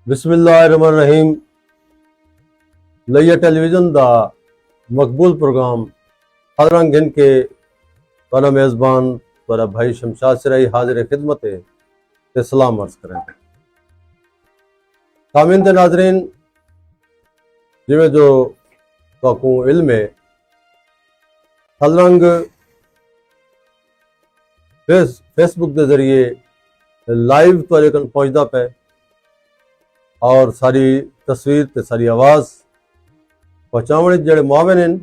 बिस्मिल्लाहिर्रहमानिर्रहीम। लैया टेलीविजन का मकबूल प्रोग्राम हजरंग गिन के वाला मेज़बान वाला भाई शमशाद सिराई हाजिर खिदमत ते सलाम अर्ज करें। सामीन ते नाजरीन, जिमें जो ताकू इल्म है हजरंग फेसबुक के जरिए लाइव तुहाडे कोल पहुंचता पे और सारी तस्वीर ते सारी आवाज़ पहुँचाने जोड़े मुआविन हैं,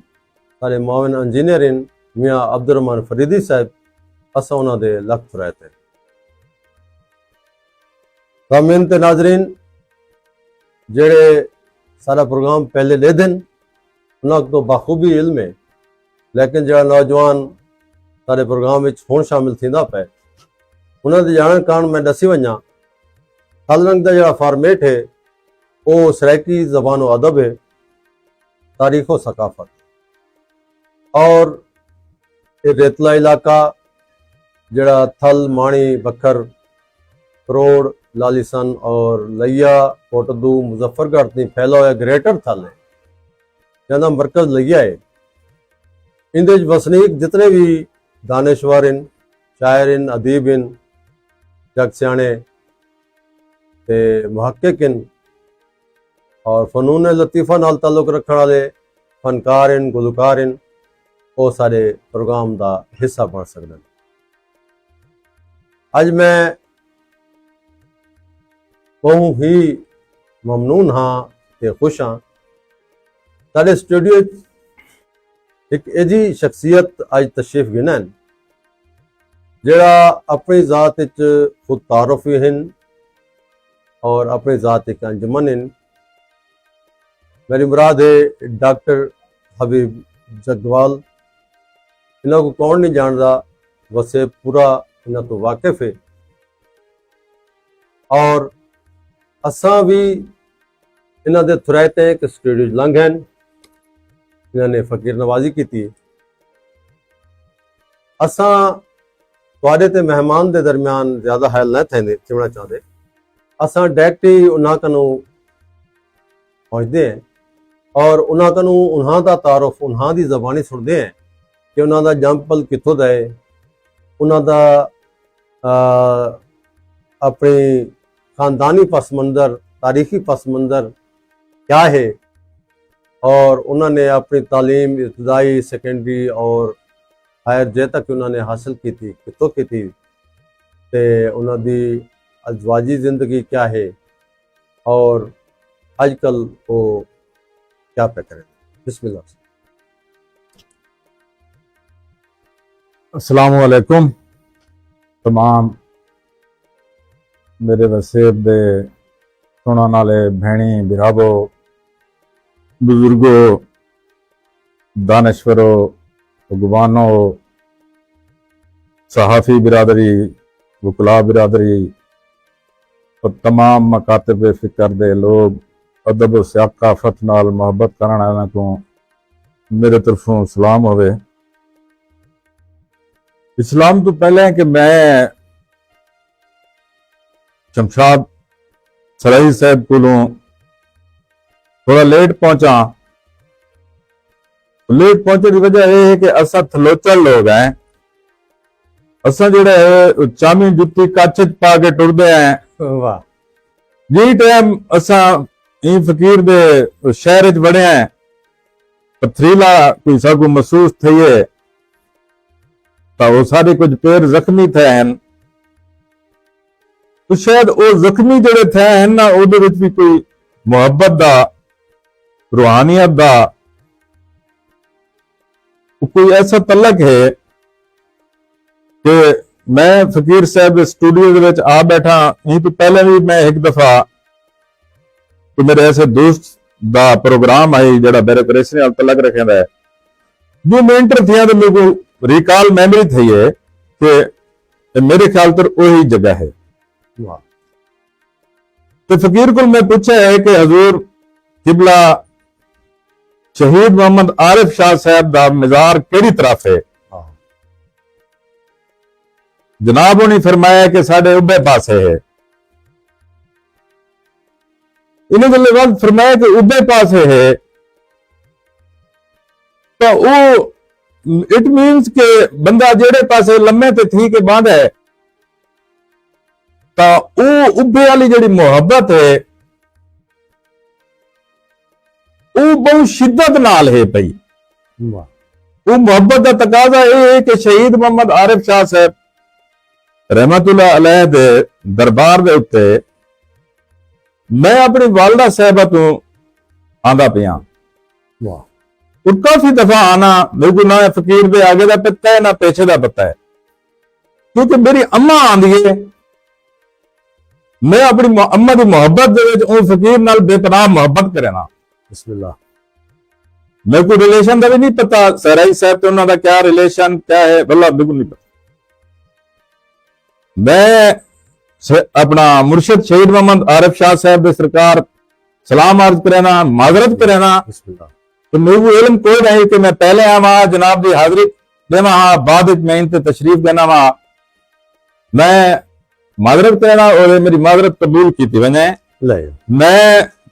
सारे मुआविन इंजीनियर हैं मियाँ अब्दुर्रहमान फरीदी साहब, असा उन्होंने लख रहते। सामीन ते नाजरीन, जेड़े सारा प्रोग्राम पहले ले दिन उन्होंने तो बाखूबी इल्म है, लेकिन जो नौजवान सारे प्रोग्राम में हुण शामिल थींदा पे उन्होंने जानने कारण मैं दसी वजा हजरंग का जो फॉर्मेट है वो सराइकी ज़बान व अदब है, तारीख व सकाफत और ये रेतला इलाका जड़ा थल माणी बखर करोड़ लालीसन और लैया कोटदू मुजफ्फरगढ़ नहीं फैला हुआ ग्रेटर थल है जहाँ मरकज लैया है। इंदे वसनीक जितने भी दानश्वर इन शायर इन अदीब इन जग सियाने ते मुहक्किक इन और फनून लतीफ़ा नाल ताल्लुक रखने वाले फनकार इन गुलकार इन वो सारे प्रोग्राम का हिस्सा बन सकते। अज मैं बहुत ही ममनून हाँ ते खुश हाँ सारे स्टूडियो एक एजी शख्सियत अज तशरीफ गिना जड़ा अपनी जात खुद तारुफ हैं और अपनी जात एक अंजमन हैं। मेरी मुराद है डॉक्टर हबीब जगवाल। इन्हों को कौन नहीं जानता, वैसे पूरा इन्हों तो वाकिफ है और असा भी इन्होंने थुरैते एक स्टूडियो लंघ हैं, इन्होंने फकीर नवाजी की थी। असा तुहाडे ते मेहमान के दरम्यान ज़्यादा हायल न थे चिवना चाहते, असा डायरेक्ट ही उन्होंने कनू पहुँचते हैं और उन्होंने कनू उन्हों का तारुफ उन्हों की जबानी सुनते हैं कि उन्हों का जंपल कितों का है, उन्हों अपनी खानदानी पस मंज़र तारीखी पस मंज़र क्या है और उन्होंने अपनी तालीम इब्तदाई सेकेंडरी और हायर जे तक उन्होंने हासिल की थी कितों की थी, ते उन्होंने अजवाजी ज़िंदगी क्या है और आजकल वो क्या पे करें। बिस्मिल्लाह। अस्सलामु अलैकुम तमाम मेरे वसेब दे सुनने वाले भैणी बिराबो बुजुर्गो दानश्वरो भगवानो सहाफ़ी बिरादरी वकला बिरादरी और तमाम मकातब फिक्र दे लोग अदब सकाफत नाल मोहब्बत करने वालों को मेरे तरफों सलाम होवे। इस्लाम तो पहले है कि मैं शमशाद सराई साहब को थोड़ा लेट पहुंचा। लेट पहुंचने की वजह यह है कि असा थलोचल लोग हैं, असा जो है चामी जुत्ती कच्छ पा के टुरदे हैं। वाह जी टाइम असा फकीर दे शहर च बड़े हैं पथरीला कोई सागू महसूस थी है तो वो सारे कुछ पैर जख्मी थे हैं, तो शायद वो जख्मी जोड़े थे हैं ना उहदे विच भी कोई मुहब्बत दा रूहानियत दा कोई ऐसा तलक है कि मैं फकीर साहब स्टूडियो के विच आ बैठा। यहीं तो पहले भी मैं एक दफा तो मेरे ऐसे दोस्त दा प्रोग्राम आई जड़ा मेरे प्रेस ने तलक रखे है जो मैं इंटर थी तो मेरे को रिकॉल मेमोरी थी है कि मेरे ख्याल तर वही जगह है। तो फकीर को मैं पूछा है कि हजूर किबला शहीद मोहम्मद आरिफ शाह साहब दा मज़ार केड़ी तरफ है। जनाब ने फरमाया कि साढ़े उबे पासे है। इन्हें गल्ले बाद फरमाया कि उबे पासे है तो वो इट मीन्स के बंदा जेड़े पासे लम्मे ते थी के बाद है तो वो उबे वाली जेड़ी मोहब्बत है वो बहुत शिद्दत नाल है पई। वाह वो मोहब्बत का तकाजा यह है कि शहीद मोहम्मद आरिफ शाह साहब रहमतुल्लाह अलैह दे दरबार दे उत्ते मैं अपनी वालदा साहबा तो आंदा पिया वाह और काफी दफा आना मेरे को ना फकीर दे आगे का पता है ना पीछे का पता है क्योंकि मेरी अम्मा आंदी है मैं अपनी अम्मा की मोहब्बत दे विच उस फकीर नाल बेपनाह मोहब्बत करना। बिस्मिल्लाह। मेरे को रिलेशन का भी नहीं पता सहराई साहब तो उन्होंने क्या रिलेशन क्या है बल्ला बिल्कुल नहीं पता। मैं अपना मुर्शिद शहीद मोहम्मद आरिफ शाह साहब सरकार सलाम अर्ज करना माजरत करना बिस्मिल्लाह। तो मेरे को इल्म कोई नहीं कि मैं पहले आवा जनाब की हाजिरी देना हाँ बाद मैं इन तशरीफ देना वा मैं माजरत करना और मेरी माजरत कबूल की थी वजह ले मैं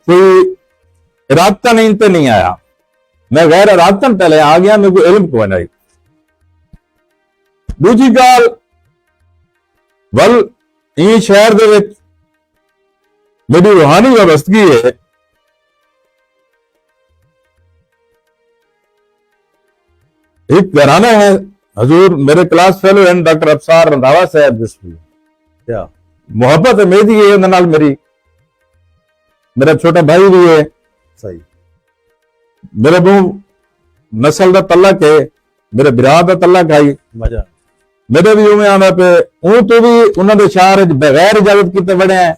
कोई इरादता नहीं आया मैं गैर इरादतन पहले आ गया मेरे को इल्म को नहीं। दूसरी गाल वल ई शहर दे विच मेरी रूहानी वाबस्तगी है एक घराना है हजूर मेरे क्लास फेलो हैं डॉक्टर अफसार रंधावा साहब बिस्मिल्लाह। क्या मोहब्बत है मेरी है उन्हें नाल मेरी मेरा छोटा भाई भी है सही मेरे बहु नस्ल का तलक है मेरे बिरा का तलक आई मजा मेरे भी उमें आना पे ऊं तो भी उन्होंने शहर बगैर इजाजत किते बड़े हैं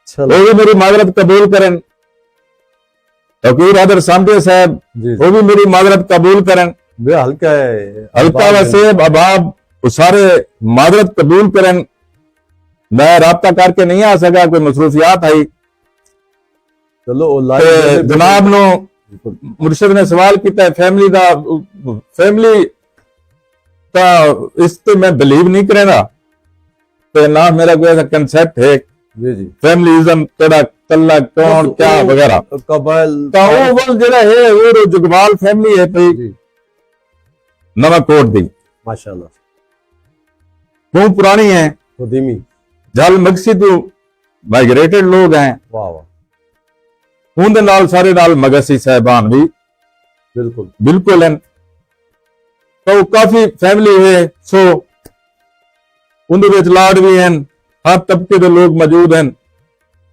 चलो वो भी मेरी माजरत कबूल करें फकीर आदर सामटे साहब जी वो भी मेरी माजरत कबूल करें वे हल्का है हल्का वसेब अबाब वो सारे माजरत कबूल करें। मैं राब्ता करके नहीं आ सका कोई मसरूफियात आई चलो वो ते लाइव जनाब नो मुर्शिद ने सवाल किया फैमिली का फैमिली का इस पे मैं बिलीव नहीं करेगा तो ना मेरा कोई ऐसा कंसेप्ट है जी जी फैमिलीज्म केड़ा तल्ला कौन क्या वगैरह कबाइल तो वो वल जेड़ा है वो जुगवाल फैमिली है भाई जी नवा कोट दी माशाल्लाह वो पुरानी है उदीमी जल मगसी तो माइग्रेटेड लोग हैं वाह वाह उनके नाल सारे नाल मगसी साहबान भी बिल्कुल बिल्कुल हैं तो काफी फैमिली है सो उनके विच लाड भी हैं हर तबके के लोग मौजूद हैं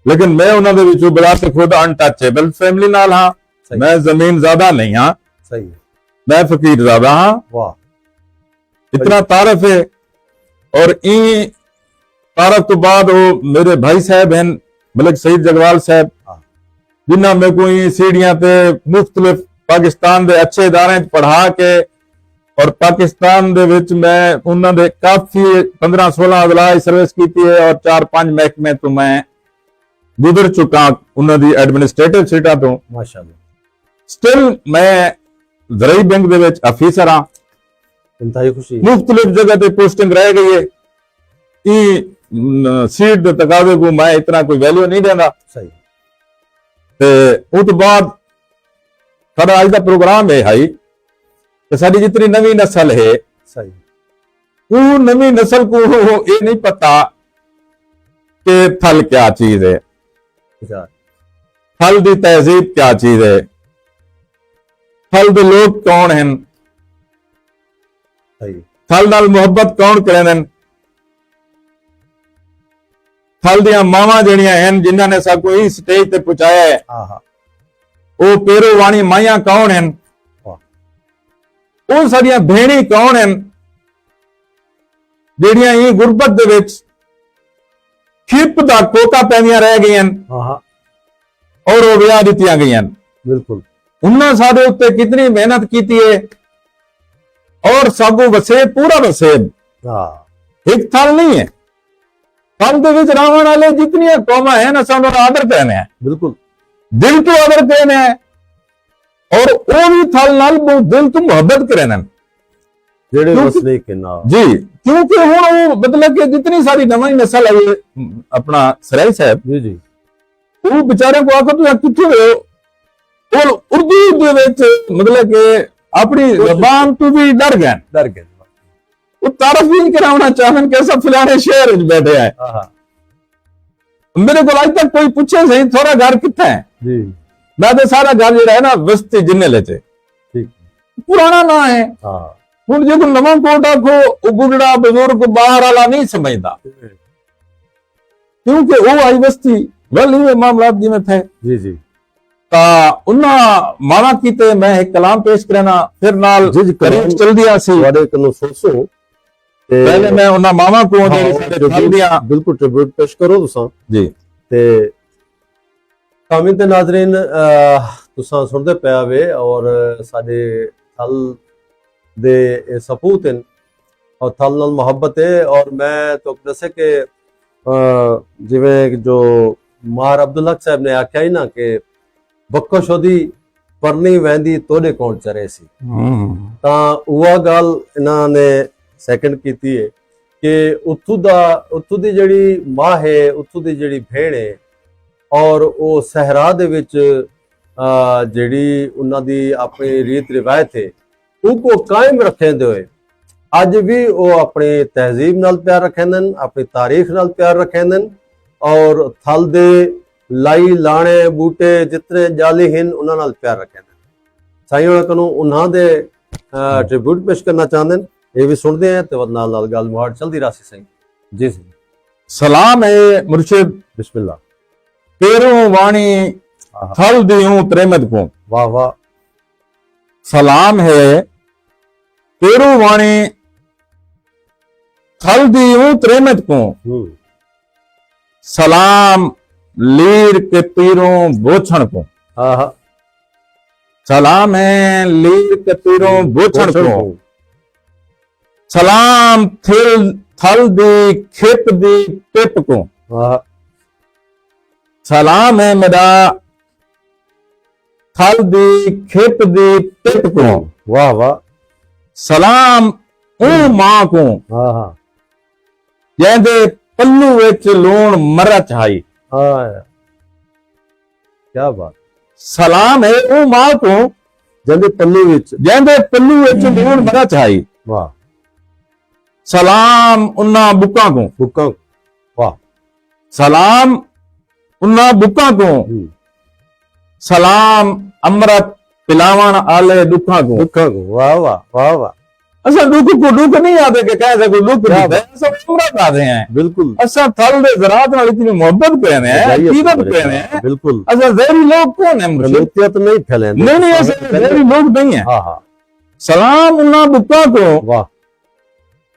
लेकिन मैं उन्होंने विचों बड़ा ते खुद अनटचेबल फैमिली नाल हाँ सही मैं जमीन ज्यादा नहीं हाँ सही है मैं फकीर ज्यादा हाँ वाह इतना तारफ है और ई तारफ तो बाद वो मेरे भाई साहब हैं मलिक सईद जगवाल साहब हाँ। जिन्ना मेरे को ई सीढ़ियां पे मुख्तलिफ पाकिस्तान के अच्छे इदारे पढ़ा के और पाकिस्तान दे विच मैं उन्होंने काफी 15-16 अदला सर्विस की है और 4-5 महकमे तो मैं गुजर चुका उन्होंने एडमिनिस्ट्रेटिव सीटा तो माशाल्लाह स्टिल मैं जरई बैंक दे विच अफीसर हाँ इंतहाई खुशी मुख्तलिफ जगह पे पोस्टिंग रह गई है सीट दे तकाजे को मैं इतना कोई वैल्यू नहीं देना सही ते उस तो बाद सारा आज का प्रोग्राम है हाई कि सारी जितनी नवी नस्ल है सही वो नवी नस्ल को ये नहीं पता कि फल क्या चीज है अच्छा फल की तहजीब क्या चीज है फल के लोग कौन हैं सही फल नाल मोहब्बत कौन करें फल दियां मावां जड़ियां हैं जिन्हां ने सा कोई स्टेज ते पहुंचाया है हाँ हाँ वो पेरो वाणी माइयां कौन हैं वो सारियां भेणी कौन हैं ਜਿਹੜੀਆਂ ਇਹ ਗੁਰਬਤ ਦੇ ਵਿੱਚ ਖਿਪ ਦਾ ਕੋਕਾ ਪੈਂਦੀਆਂ ਰਹਿ ਗਈਆਂ हाँ हाँ ਔਰ ਉਹ ਵਿਆਹ ਦਿੱਤੀਆਂ ਗਈਆਂ बिल्कुल ਉਹਨਾਂ ਸਾਡੇ ਉੱਤੇ ਕਿਤਨੀ ਮਿਹਨਤ ਕੀਤੀ ਹੈ ਔਰ ਸਾਗੂ ਵਸੇਬ ਪੂਰਾ ਵਸੇਬ हाँ ਇੱਕ ਥਲ ਨਹੀਂ ਹੈ ਥਲ ਦੇ ਵਿੱਚ ਰਹਿਣ ਵਾਲੇ ਜਿਤਨੀਆਂ ਕੌਮਾਂ ਹਨ ਅਸਾਂ ਉਹਨਾਂ ਦਾ ਆਦਰ ਕਰਨੇ ਹੈ बिल्कुल ਦਿਲ ਤੋਂ ਆਦਰ ਕਰਨੇ ਹੈ ਔਰ ਉਹ ਵੀ ਥਲ ਨਾਲ ਬਹੁਤ ਦਿਲ ਤੋਂ ਮੁਹੱਬਤ ਕਰਨੇ जेड़े क्योंकि- वसनीक के नाम जी क्योंकि हुण वो मतलब कि जितनी सारी नवी नस्ल आई है अपना सराय साहब जी जी ਉਹ ਵਿਚਾਰੇ ਕੋ ਆਖੋ ਤੁਸੀਂ ਕਿੱਥੋਂ ਹੋ, ਉਹ ਉਰਦੂ ਦੇ ਵਿੱਚ ਮਤਲਬ ਕਿ ਆਪਣੀ ਜ਼ਬਾਨ ਤੋਂ ਵੀ ਡਰ ਗਏ। वो तारफ भी नहीं कराना चाहन कि सब फलाने शहर में बैठे है। मेरे को आज तक कोई पूछे सही थोड़ा घर कितना है जी, मैं तो सारा घर जो है ना बस्ती जिन्ने ले ठीक, पुराना ना है। हाँ हूं जो नवा कोट आखो बुढ़ा बुजुर्ग बाहर वाला नहीं समझता, क्योंकि वो आई बस्ती वल मामला जिमें थे जी जी ता उन्ना माना कीते मैं एक कलाम पेश करना फिर नाल जी जी करीब चल दिया सी। ਤੁਹਾਡੇ ਕੋਲੋਂ ਸੋਚੋ ਤੇ पहले मैं उन्ना मामा को हाँ, चल दिया बिल्कुल ट्रिब्यूट पेश करो तुसां जी। ਤੇ ਕਾਮਿਲ ਤੇ ਨਾਜ਼ਰੀਨ ਤੁਸਾਂ ਸੁਣਦੇ ਪਿਆ ਵੇ ਔਰ ਸਾਡੇ ਥਲ ਦੇ ਇਹ ਸਪੂਤ ਹਨ ਔਰ ਥਲ ਨਾਲ ਮੁਹੱਬਤ ਹੈ। ਔਰ ਮੈਂ ਤੁਹਾਨੂੰ ਦੱਸੇ ਕਿ ਜਿਵੇਂ ਜੋ ਮਾਰ ਅਬਦੁਲ ਹਕ ਸਾਹਿਬ ਨੇ ਆਖਿਆ ਹੀ ਨਾ ਕਿ ਬੱਕੋ ਸ਼ੋਦੀ ਪਰਨੀ ਵਹਿੰਦੀ ਤੋੜੇ ਕੋਲ ਚਰੇ ਸੀ, ਤਾਂ ਉਹ ਗੱਲ ਇਹਨਾਂ ਨੇ ਸੈਕੰਡ ਕੀਤੀ ਹੈ ਕਿ ਉੱਥੋਂ ਦੀ ਜਿਹੜੀ ਮਾਂ ਹੈ, ਉੱਥੋਂ ਦੀ ਜਿਹੜੀ ਭੈਣ ਹੈ ਔਰ ਉਹ ਸਹਿਰਾ ਦੇ ਵਿੱਚ ਜਿਹੜੀ ਉਹਨਾਂ ਦੀ ਆਪਣੀ ਰੀਤ ਰਿਵਾਇਤ ਹੈ ਉਹ ਕੋ ਕਾਇਮ ਰੱਖਦੇ ਹੋਏ ਅੱਜ ਵੀ ਉਹ ਆਪਣੀ ਤਹਿਜ਼ੀਬ ਨਾਲ ਪਿਆਰ ਰੱਖਦੇ ਹਨ, ਆਪਣੀ ਤਾਰੀਖ ਨਾਲ ਪਿਆਰ ਰੱਖਦੇ ਹਨ ਔਰ ਥਲ ਦੇ ਲਾਈ ਲਾਣੇ ਬੂਟੇ ਜਿਤਨੇ ਜਾਲੀ ਹਨ ਉਹਨਾਂ ਨਾਲ ਪਿਆਰ ਰੱਖਦੇ ਹਨ। ਸਾਈਂ ਉਹਨਾਂ ਨੂੰ ਉਹਨਾਂ ਦੇ ਟ੍ਰਿਬਿਊਟ ਪੇਸ਼ ਕਰਨਾ ਚਾਹੁੰਦੇ ਨੇ, ਇਹ ਵੀ ਸੁਣਦੇ ਆ ਤੇ ਨਾਲ ਨਾਲ ਗੱਲ ਮੁਹਾੜ ਚਲਦੀ ਰਾਸੀ ਸਿੰਘ ਜੀ ਸੀ। सलाम है मुर्शिद बिस्मिल्लाह। तेरों वाणी थल दियूं त्रेमत को, वाह वाह। सलाम है तेरों वाणी थल दियूं त्रेमत को, सलाम लीर के पीरों बोछण को। हाँ सलाम है लीर के पीरों बोछण को, सलाम थल दी खेप दी टिप को। वाह। सलाम है मेरा थल दी खेप दी टिप को, वाह वाह। सलाम ऊ मां को हाँ हाँ जैंदे पल्लू विच लूण मरच आई। हाँ, क्या बात। सलाम है ऊ मां को जल्दी पल्लू विच लूण मरच आई। वाह। सलाम उन्ना बुका को, बुक्का। वाह। सलाम उन्ना बुका को, सलाम अमृत पिलावण आले दुखा को। बुक्का को। वाह वाह वाह वाह। असा दुख को दुख नहीं आते कि कह सको दुख नहीं है, सब अमृत आते हैं। बिल्कुल। असा थल दे ज़रात नाल इतनी मोहब्बत करने हैं, अकीदत करने हैं। बिल्कुल। असा जहरी लोग कौन है मुर्शिद? गलतियात नहीं फैलेंगे। नहीं ऐसे जहरी लोग नहीं है। हाँ हाँ। सलाम उन्ना बुका को, वाह।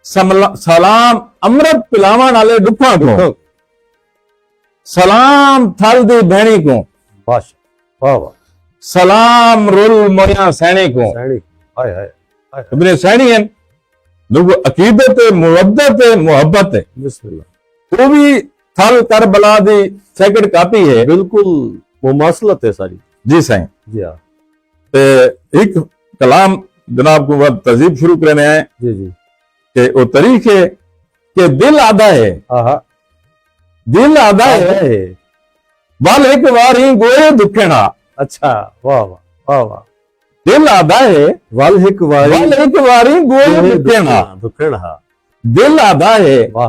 सलाम अमृत पिलावण आले दुखा को, सलाम थल दी भेणी को, वाह वाह वाह। सलाम रुल मोया सैनी को। सैनिक। हाय हाय। इतने सैनी हैं लोग, अकीदत है, मुवद्दत है, मोहब्बत है। बिस्मिल्लाह। वो भी थल करबला दी सेकंड कॉपी है। बिल्कुल मुमासलत है सारी। जी साईं। जी हाँ। ते एक कलाम जनाब को वह तहजीब शुरू करने हैं जी जी। कि वो तरीके के दिल आदा है। हाँ हाँ। दिल आदा है वाल एक बार ही गोए दुखेना। अच्छा। वाह वाह वाह वाह। दिल आदा है वाल एक वाल एक बार ही गोए दुखेना। दुखेना। दिल आदा है वाह।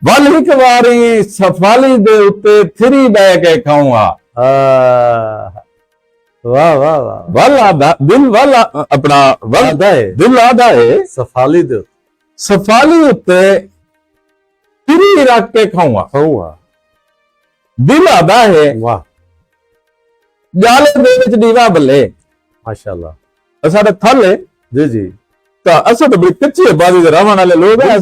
वाल एक बार ही सफाली दे उत्ते थिरी बह के खाऊंगा। वाह वाह वाह। वल आदा दिल वल अपना वल आदा है। दिल आदा है सफाली दे सफाली उत्ते थिरी रख के खाऊंगा। खाऊंगा। दिल आदा है वाह। जाले दे विच दीवा बल्ले। माशाल्लाह। साडा थल है जी जी। तो असा तो बड़ी कच्ची आबादी दे रहने वाले लोग हैं।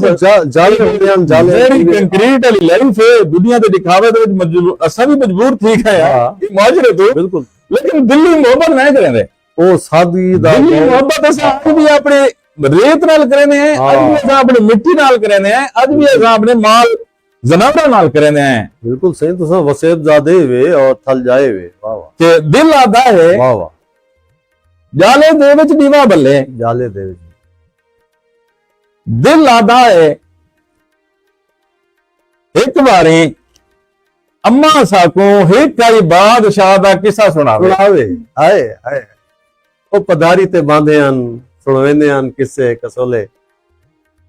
जाले होंदे हम जाले वेरी कंक्रीट वाली लाइफ है दुनिया दे दिखावे दे विच मजबूर असा भी मजबूर ठीक है यार ये माजरे तो बिल्कुल। लेकिन दिल्ली मोहब्बत नहीं करेंदे। ओ सादगी दा दिल्ली मोहब्बत असा आज भी अपने रेत नाल करने हैं, आज भी असा अपने मिट्टी नाल करने हैं, आज भी असा अपने माल जनावरां नाल करने हैं। बिल्कुल सही। तुसा वसेब जादे वे और थल जाए वे। वाह वाह। कि दिल आदा है वाह वाह। जाले दे विच दीवा बल्ले। जाले दे विच दिल आदा है एक बारी अम्मा साको हिक आई बादशाह दा किस्सा सुनावे सुनावे हाय हाय ਉਹ ਪਦਾਰੀ ਤੇ ਬਾਂਦੇ ਹਨ ਸੁਣਾਉਂਦੇ ਹਨ ਕਿਸੇ ਕਸੋਲੇ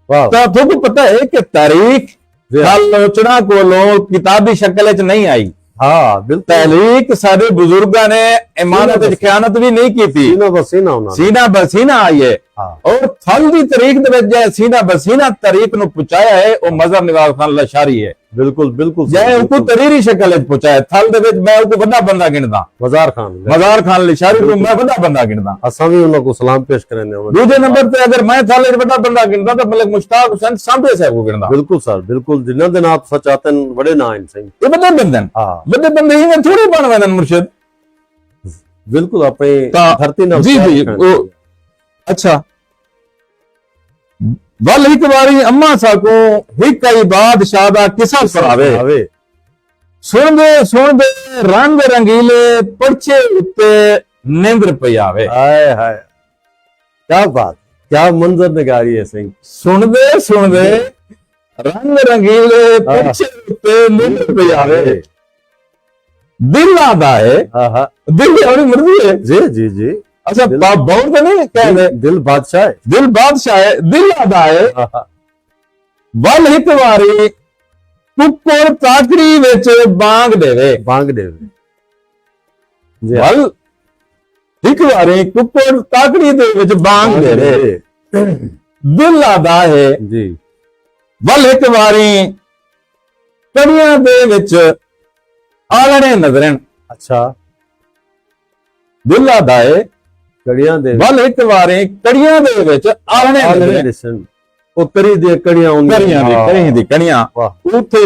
ਵਾਹ ਤਾਂ ਤੁਹਾਨੂੰ ਪਤਾ ਹੈ ਕਿ ਤਾਰੀਖ जी हाँ। ਆਲੋਚਨਾ ਕੋਲੋਂ ਕਿਤਾਬੀ ਸ਼ਕਲ ਵਿੱਚ ਨਹੀਂ ਆਈ हाँ बिल्कुल ਤਾਰੀਖ ਸਾਡੇ ਬਜ਼ੁਰਗਾਂ ਨੇ ਇਮਾਨਤ ਵਿੱਚ ਖਿਆਨਤ ਵੀ ਨਹੀਂ ਕੀਤੀ सीना बसीना होना ਸੀਨਾ ਬਸੀਨਾ ਆਈ ਹੈ हाँ ਔਰ ਥਲ ਦੀ ਤਾਰੀਖ ਦੇ ਵਿੱਚ ਜੇ ਸੀਨਾ ਬਸੀਨਾ ਤਾਰੀਖ ਨੂੰ ਪਹੁੰਚਾਇਆ ਹੈ ਉਹ ਮਜ਼ਹਰ ਨਿਵਾਜ਼ ਖਾਨ ਲਸ਼ਾਰੀ ਹੈ बिल्कुल बिल्कुल ਜੇ ਉਹ ਕੋ ਤਰੀਰੀ ਸ਼ਕਲ ਵਿੱਚ ਪਹੁੰਚਾਇਆ ਥਲ ਦੇ ਵਿੱਚ ਮੈਂ ਉਹ ਕੋ ਵੱਡਾ ਬੰਦਾ ਗਿਣਦਾ मजार खान ਮਜ਼ਾਰ ਖਾਨ ਲਸ਼ਾਰੀ ਨੂੰ ਮੈਂ ਵੱਡਾ ਬੰਦਾ ਗਿਣਦਾ असा भी उनको सलाम पेश करेंगे ਦੂਜੇ ਨੰਬਰ ਤੇ ਅਗਰ ਮੈਂ ਥਲ ਵਿੱਚ ਵੱਡਾ ਬੰਦਾ ਗਿਣਦਾ ਤਾਂ ਮਲਕ ਮੁਸ਼ਤਾਕ ਹੁਸੈਨ ਸਾਂਭੇ ਸਾਹਿਬ ਕੋ ਗਿਣਦਾ बिल्कुल सर बिल्कुल जिन्ना दिन आप सच आते हैं बड़े ना हैं सही ਇਹ ਵੱਡੇ ਬੰਦੇ ਨੇ हाँ ਵੱਡੇ ਬੰਦੇ ਹੀ ਥੋੜੇ ਬਣਵੇਂ ਨੇ ਮੁਰਸ਼ਿਦ बिल्कुल अपनी ਤਾਂ धरती ना ਜੀ ਜੀ ਉਹ ਅੱਛਾ ਵੱਲ ਇੱਕ ਵਾਰੀ ਅੰਮਾ ਸਾਕੋ ਹਿੱਕ ਆਈ ਬਾਦਸ਼ਾਹ ਦਾ ਕਿੱਸਾ ਸੁਣਾਵੇ आवे ਸੁਣਦੇ ਸੁਣਦੇ ਰੰਗ ਰੰਗੀਲੇ ਪਰਚੇ ਉੱਤੇ ਨਿੰਦਰ ਪਈ ਆਵੇ हाय हाय क्या बात क्या मंजर निगारी है सही ਸੁਣਦੇ ਸੁਣਦੇ ਰੰਗ ਰੰਗੀਲੇ ਪਰਚੇ ਉੱਤੇ ਨਿੰਦਰ ਪਈ ਆਵੇ ਦਿਲ ਆਦਾ ਹੈ हाँ हाँ ਦਿਲ ਆਪਣੀ ਮਰਜ਼ੀ ਹੈ जी जी जी ਅੱਛਾ ਬਹੁਤ ਤਾਂ ਨਹੀਂ ਕਹਿੰਦੇ दिल बादशाह है ਦਿਲ ਬਾਦਸ਼ਾਹ ਹੈ ਦਿਲ ਆਦਾ ਹੈ हाँ हाँ ਵੱਲ ਇੱਕ ਵਾਰੀ ਕੁੱਕੜ ਤਾਕੜੀ ਵਿੱਚ ਬਾਂਗ ਦੇਵੇ बांग दे जी ਵੱਲ ਇੱਕ ਵਾਰੀ ਕੁੱਕੜ ਤਾਕੜੀ ਦੇ ਵਿੱਚ ਬਾਂਗ ਦੇਵੇ ਦਿਲ ਆਦਾ ਹੈ जी ਵੱਲ ਇੱਕ ਵਾਰੀ ਕੜੀਆਂ ਦੇ ਵਿੱਚ ਆਲਣੇ ਨਜ਼ਰਨ अच्छा ਦਿਲ ਆਦਾ ਹੈ कड़ियां दे ਵੱਲ ਇੱਕ ਵਾਰੀ ਕੜੀਆਂ ਦੇ ਵਿੱਚ ਆਲਣੇ आलने ਨਜ਼ਰਨ दिसन वो करी दे कड़ियां होंगी ਕੜੀਆਂ ਦੀ ਕੜੀਆਂ वाह ਉੱਥੇ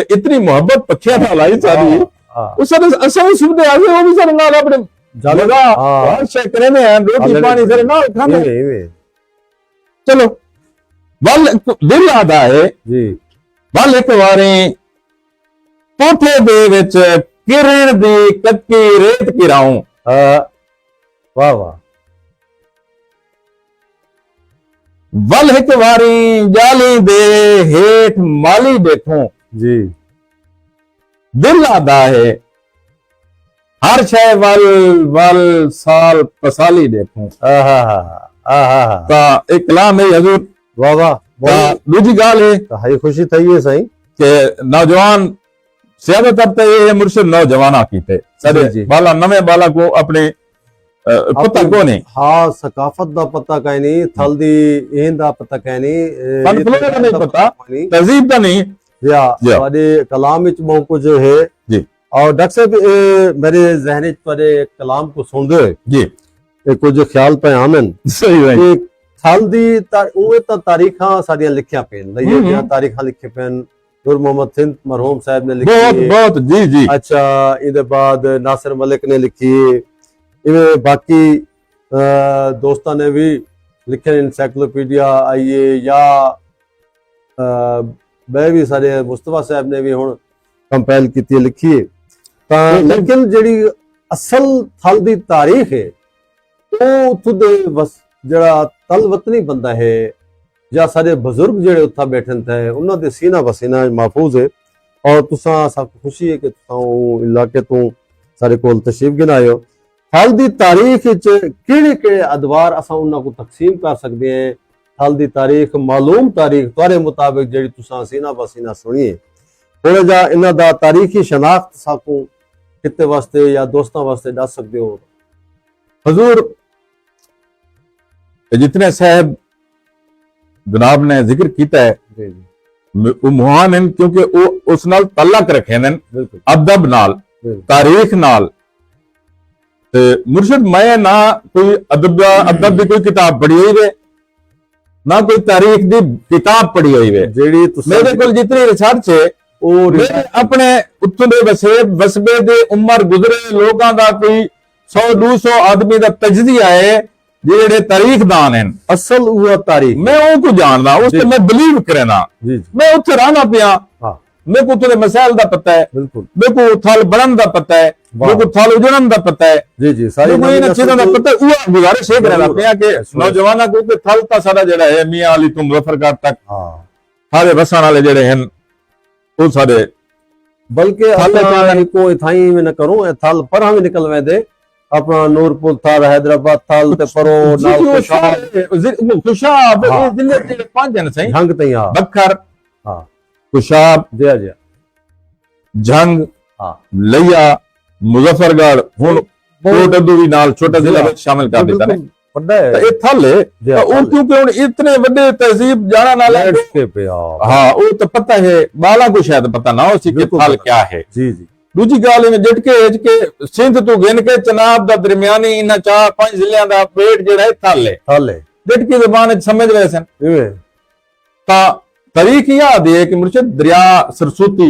ਇਤਨੀ ਮੁਹੱਬਤ ਪੱਖਿਆਂ ਨਾਲ ਆਈ ਸਾਡੀ हाँ ਉਸ ਸਾਡੇ ਅਸਾਂ ਸੁਭਦੇ ਆ ਗਏ ਉਹ ਵੀ ਸਾਡੇ ਨਾਲ ਆਪਣੇ ਜਲਗਾ ਹਰ ਸ਼ੈ ਕਰੇ ਆ ਰੋਟੀ ਪਾਣੀ ਸਾਰੇ ਨਾਲ ਖਾਂਦੇ इवे ਚਲੋ ਵੱਲ ਦਿਲ ਆਦਾ ਹੈ जी ਵੱਲ ਇੱਕ ਵਾਰੀ ਕੋਠੇ ਦੇ ਵਿੱਚ ਕਿਰਨ ਦੀ ਕੱਕੀ ਰੇਤ ਕਿਰਾਉਂ हाँ वाह वाह ਵੱਲ ਇੱਕ ਵਾਰੀ ਜਾਲੀ ਦੇ ਹੇਠ ਮਾਲੀ ਬੈਠੂੰ जी ਦਿਲ ਆਦਾ ਹੈ ਹਰ ਸ਼ੈ ਵੱਲ ਵੱਲ ਸਾਲ ਪਸਾਲੀ ਦੇਖੂੰ आहा आहा ਤਾਂ ਇਹ ਕਲਾਮ ਹੈ ਹਜ਼ੂਰ वाह वाह ਤਾਂ ਦੂਜੀ ਗੱਲ ਹੈ तो हाई खुशी थी है सही ਕਿ ਨੌਜਵਾਨ ਜ਼ਿਆਦਾਤਰ ਤਾਂ ਇਹ ਮੁਰਸ਼ਿਦ ਨੌਜਵਾਨਾਂ ਕੀਤੇ जी, ਸਾਡੇ जी। ਬਾਲਾ ਨਵੇਂ ਬਾਲਾ ਕੋ ਆਪਣੇ ਪਤਾ ਕੋ ਨਹੀਂ हाँ सकाफत दा पता कहीं नहीं थल दी इन दा पता कहीं नहीं फन फलों का नहीं पता। तहजीब ਦਾ ਨਹੀਂ या जी। हमारे कलाम विच बहुत कुछ है जी और डॉक्टर साहब मेरे जहन च पर कलाम को सुनते हुए जी कुछ ख्याल पे आमन ਸਹੀ ਹੈ कि थल दी उहे तां तारीखां साडियां लिखियां पेन लईए जियां तारीखां लिखे पेन नूर मोहम्मद सिंध मरहूम साहब ने लिखी ਬਹੁਤ है। ਬਹੁਤ ਜੀ ਜੀ अच्छा इहदे बाद नासिर मलिक ने लिखी है इवें बाकी दोस्तां ने भी लिखे एनसाइक्लोपीडिया आई है या मैं भी सारे मुस्तफा साहब ने भी हुण कंपाइल की लिखी है तां लेकिन जिहड़ी असल थल दी तारीख है ਉਹ ਉੱਥੋਂ ਦੇ ਬਸ ਜਿਹੜਾ ਤਲ ਵਤਨੀ ਬੰਦਾ ਹੈ ਜਾਂ ਸਾਡੇ ਬਜ਼ੁਰਗ ਜਿਹੜੇ ਉੱਥੇ ਬੈਠੇ ਨੇ ਉਹਨਾਂ ਦੇ ਸੀਨਾ ਵਸੀਨਾ ਮਹਫੂਜ਼ ਹੈ ਔਰ ਤੁਸੀਂ ਸਭ ਖੁਸ਼ੀ ਹੈ ਕਿ ਤੁਸੀਂ ਉਹ ਇਲਾਕੇ ਤੋਂ ਸਾਡੇ ਕੋਲ ਤਸ਼ਰੀਫ ਗਿਨਾਏ ਹੋ ਹਾਲ ਦੀ ਤਾਰੀਖ ਵਿੱਚ ਕਿਹੜੇ ਕਿਹੜੇ ਅਦਵਾਰ ਅਸਾਂ ਉਹਨਾਂ ਨੂੰ ਤਕਸੀਮ ਕਰ ਸਕਦੇ ਹਾਂ ਹਾਲ ਦੀ ਤਾਰੀਖ ਮਾਲੂਮ ਤਾਰੀਖ ਤੁਹਾਡੇ ਮੁਤਾਬਿਕ ਜਿਹੜੀ ਤੁਸੀਂ ਸੀਨਾ ਵਸੀਨਾ ਸੁਣੀਏ ਥੋੜਾ ਜਿਹਾ ਇਹਨਾਂ ਦਾ ਤਾਰੀਖੀ ਸ਼ਨਾਖਤ ਸਾਕੂ ਕਿਤੇ ਵਾਸਤੇ ਜਾਂ ਦੋਸਤਾਂ ਵਾਸਤੇ ਦੱਸ ਸਕਦੇ ਹੋ हजूर जितने साहब जनाब ने जिक्र किया है जी जी वो मुहान हैं क्योंकि वो उस नाल तलक रखे ने बिल्कुल अदब नाल बिल्कुल तारीख नाल ते मुर्शिद मैं ना कोई अदब की कोई किताब पढ़ी हुई है ना कोई तारीख दी किताब पढ़ी हुई है ਜਿਹੜੀ ਤੁਸੀਂ मेरे को जितनी रिसर्च है ਉਹ मैं अपने उत्तों दे वसबे दे उम्र गुजरे लोगों का कोई 100-200 आदमी का तजजिया है ਜਿਹੜੇ ਤਾਰੀਖਦਾਨ ਹਨ ਅਸਲ ਉਹ ਤਾਰੀਖ ਮੈਂ ਉਹ ਕੋ ਜਾਣਦਾ ਉਸ ਤੇ ਮੈਂ ਬਲੀਵ ਕਰਨਾ ਜੀ ਜੀ ਮੈਂ ਉੱਥੇ ਰਹਿਣਾ ਪਿਆ ਹਾਂ ਮੇਰੇ ਕੋ ਉੱਥੇ ਦੇ ਮਸਾਇਲ ਦਾ ਪਤਾ ਹੈ ਬਿਲਕੁਲ ਮੇਰੇ ਕੋ ਥਲ ਬਣਨ ਦਾ ਪਤਾ ਹੈ ਮੇਰੇ ਕੋ ਥਲ ਉਜੜਨ ਦਾ ਪਤਾ ਹੈ ਜੀ ਜੀ ਸਾਰੀ ਮੈਨੂੰ ਇਹਨਾਂ ਚੀਜ਼ਾਂ ਦਾ ਪਤਾ ਉਹ ਗੁਜ਼ਾਰਿਸ਼ ਇਹ ਕਰਨਾ ਪਿਆ ਕਿ ਨੌਜਵਾਨਾਂ ਕੋ ਕਿ ਥਲ ਤਾਂ ਸਾਡਾ ਜਿਹੜਾ ਹੈ ਮੀਆਂ ਅਲੀ ਤੋਂ ਮੁਜ਼ੱਫਰਗੜ੍ਹ ਤੱਕ ਹਾਂ ਸਾਰੇ ਵਸਣ ਵਾਲੇ ਜਿਹੜੇ ਹਨ ਉਹ ਸਾਡੇ बल्कि थल अपना कोई थाई में न करूं ए थल पर हम निकल वेंदे अपना नूरपुर थल हैदराबाद थल ते परो नाल खुशाब ये जिले ते पांच जन सही झंग तई हां बखर हां खुशाब जी जी झंग हां लिया मुजफ्फरगढ़ हुन कोटदू भी नाल छोटा जिला में शामिल कर दिता ने ਵੱਡਾ ਹੈ तो ये थल है तो उन क्योंकि हुन इतने बड़े तहजीब जाना नाल के पे हां वो तो पता है बाला को शायद पता ना हो सी कि थल क्या है जी जी दूजी गल में झटके के सिंध तो गिन के चनाब दा दरमियानी इन 4-5 जिलियां दा पेट जेड़ा है थल थल है झटकी ज़बान च समझ रहे सन इवें ता तारीख याद है कि मुर्शिद दरिया सरस्वती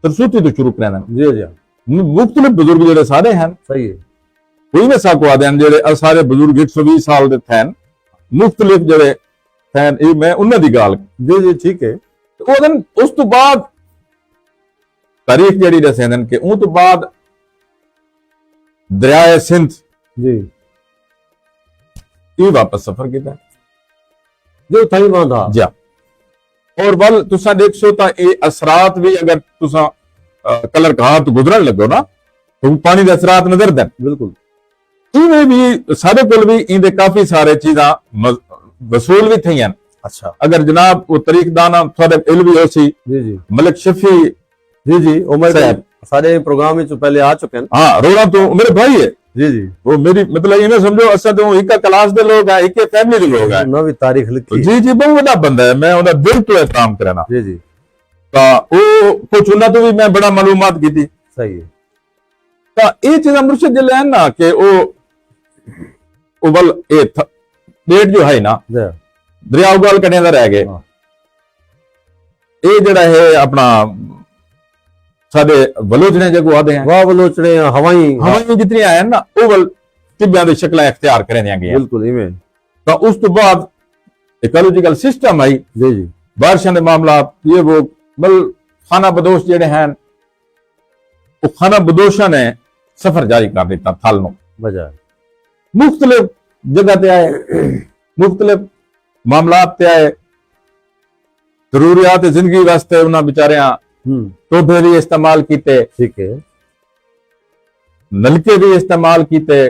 तो शुरू करना जी जी मुख्तलिफ बुजुर्ग जेड़े सारे हैं सही है कोई में साको आदे हैं जेड़े सारे बुजुर्ग 120 साल दे थे मुख्तलिफ जेड़े थे ये मैं उन्हां दी गल जी जी ठीक है ओ दिन उस तो बाद तारीख जेड़ी दसे हैं कि उस तो बाद दरिया सिंध जी ये वापस सफर किया जो थाई वांदा जा और वल तुसा देखो ता ये असरात भी अगर तुसा कलर घाट गुजरन लगो ना तो पानी दे असरात नजर देन बिल्कुल इवें भी सारे कोल भी इंदे काफी सारे चीज़ां वसूल भी थी हैं अच्छा अगर जनाब वो तरीकदाना थोड़े इल्म भी होसी जी जी मलिक शफी जी जी उमर साहब सारे प्रोग्राम में पहले आ चुके हैं हाँ रोड़ा तो मेरे भाई है जी जी वो मेरी मतलब इन्हें समझो असा तो एक क्लास दे लोग हैं एक फैमिली दे लोग हैं ना भी तारीख लिखी जी जी बहुत बड़ा बंदा है मैं उन्हें दिल तो एहतराम करना जी जी ता वो कुछ उन्हें तो भी मैं बड़ा मालूमात की थी सही है ता ये चीज़ मुर्शिद जिले हैं ना कि वो बल ये डेट जो है ना जी दरिया उगल कने दा रह गए हाँ। ये जड़ा है अपना साडे बलोचने जगो आदे हैं वाह बलोचने हवाई हवाई जितनी आए हैं ना वो बल टिब्बियां दी शक्लां इख्तियार करें दियां गई बिल्कुल इवें तो उस तो बाद इकोलॉजिकल सिस्टम आई जी जी बारिशां दे मामला ये वो बल खाना बदोश जेड़े हैं वो खाना बदोशा ने सफर जारी कर दिता थल नु बजा मुख्तलिफ जगह ते आए मुख्तलिफ मामलात ते आए जरूरियात जिंदगी वास्ते उन्हें बेचारियां टोभे भी इस्तेमाल किते ठीक है नलके भी इस्तेमाल किते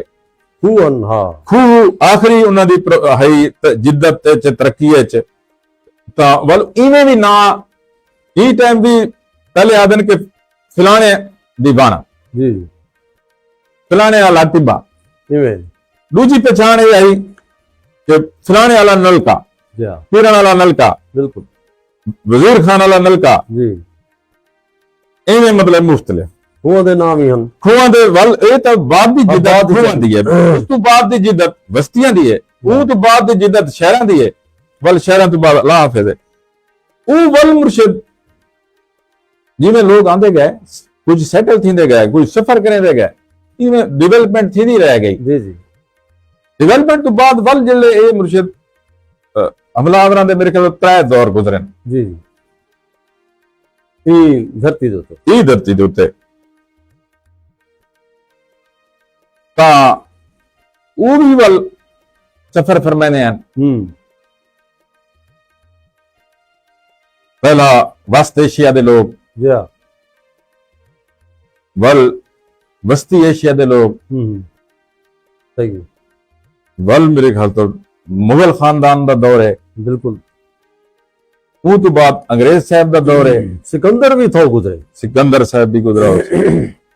खून हाँ खूह आखिरी उन्हां दी है जिद्दत च तरक्की च ता वल इवें भी ना ई टाइम भी पहले आदन के फिलाने दीवाना जी जी फिलाने वाला टिब्बा इवें दूजी पहचान ये आई कि फिलाने वाला नलका जी पीरन वाला नलका बिल्कुल वजीर खान वाला नलका जी इवें मतलब मुख्तलिफ खूह दे नाम ही हम खूहां दे वल ਇਹ ਤਾਂ ਬਾਅਦ ਦੀ ਜਿੱਦਤ ਬਾਅਦ ਦੀ ਖੂਹਾਂ ਦੀ ਹੈ ਉਸ ਤੋਂ ਬਾਅਦ ਦੀ ਜਿੱਦਤ ਬਸਤੀਆਂ ਦੀ ਹੈ ਉਹ ਤੋਂ ਬਾਅਦ ਦੀ ਜਿੱਦਤ ਸ਼ਹਿਰਾਂ ਦੀ ਹੈ ਵਲ ਸ਼ਹਿਰਾਂ ਤੋਂ ਬਾਅਦ ਅੱਲਾਹ ਹਾਫਿਜ਼ ਹੈ ਉਹ ਵਲ ਮੁਰਸ਼ਿਦ ਜਿਵੇਂ ਲੋਕ ਆਂਦੇ ਗਏ ਕੁਝ ਸੈਟਲ ਥਿੰਦੇ ਗਏ ਕੁਝ ਸਫਰ ਕਰਦੇ ਗਏ ਇਵੇਂ ਡਿਵੈਲਪਮੈਂਟ ਥੀ ਨਹੀਂ ਰਹਿ ਗਈ जी जी ਡਿਵੈਲਪਮੈਂਟ ਤੋਂ ਬਾਅਦ ਵਲ ਜਿਹੜੇ ਇਹ ਮੁਰਸ਼ਿਦ ਹਮਲਾਵਰਾਂ ਦੇ ਮੇਰੇ ਖਿਆਲ ਤਰੇ ਦੌਰ ਗੁਜ਼ਰੇ जी जी ई धरती दो तो ਇਹ ਧਰਤੀ ਦੇ ਉੱਤੇ ਤਾਂ ਉਹ ਵੀ ਵੱਲ ਸਫਰ ਫਰਮਾਨੇ ਹਨ ਪਹਿਲਾ ਵਸਤ ਏਸ਼ੀਆ ਦੇ ਲੋਕ जी हाँ ਵੱਲ ਵਸਤੀ ਏਸ਼ੀਆ ਦੇ ਲੋਕ सही है ਵੱਲ ਮੇਰੇ ਖਿਆਲ ਤੋਂ ਮੁਗਲ ਖਾਨਦਾਨ ਦਾ ਦੌਰ ਹੈ बिल्कुल ਉਹ ਤੋਂ ਬਾਅਦ ਅੰਗਰੇਜ਼ ਸਾਹਿਬ ਦਾ ਦੌਰ ਹੈ सिकंदर भी थो गुजरे ਸਿਕੰਦਰ ਸਾਹਿਬ ਵੀ ਗੁਜ਼ਰਾ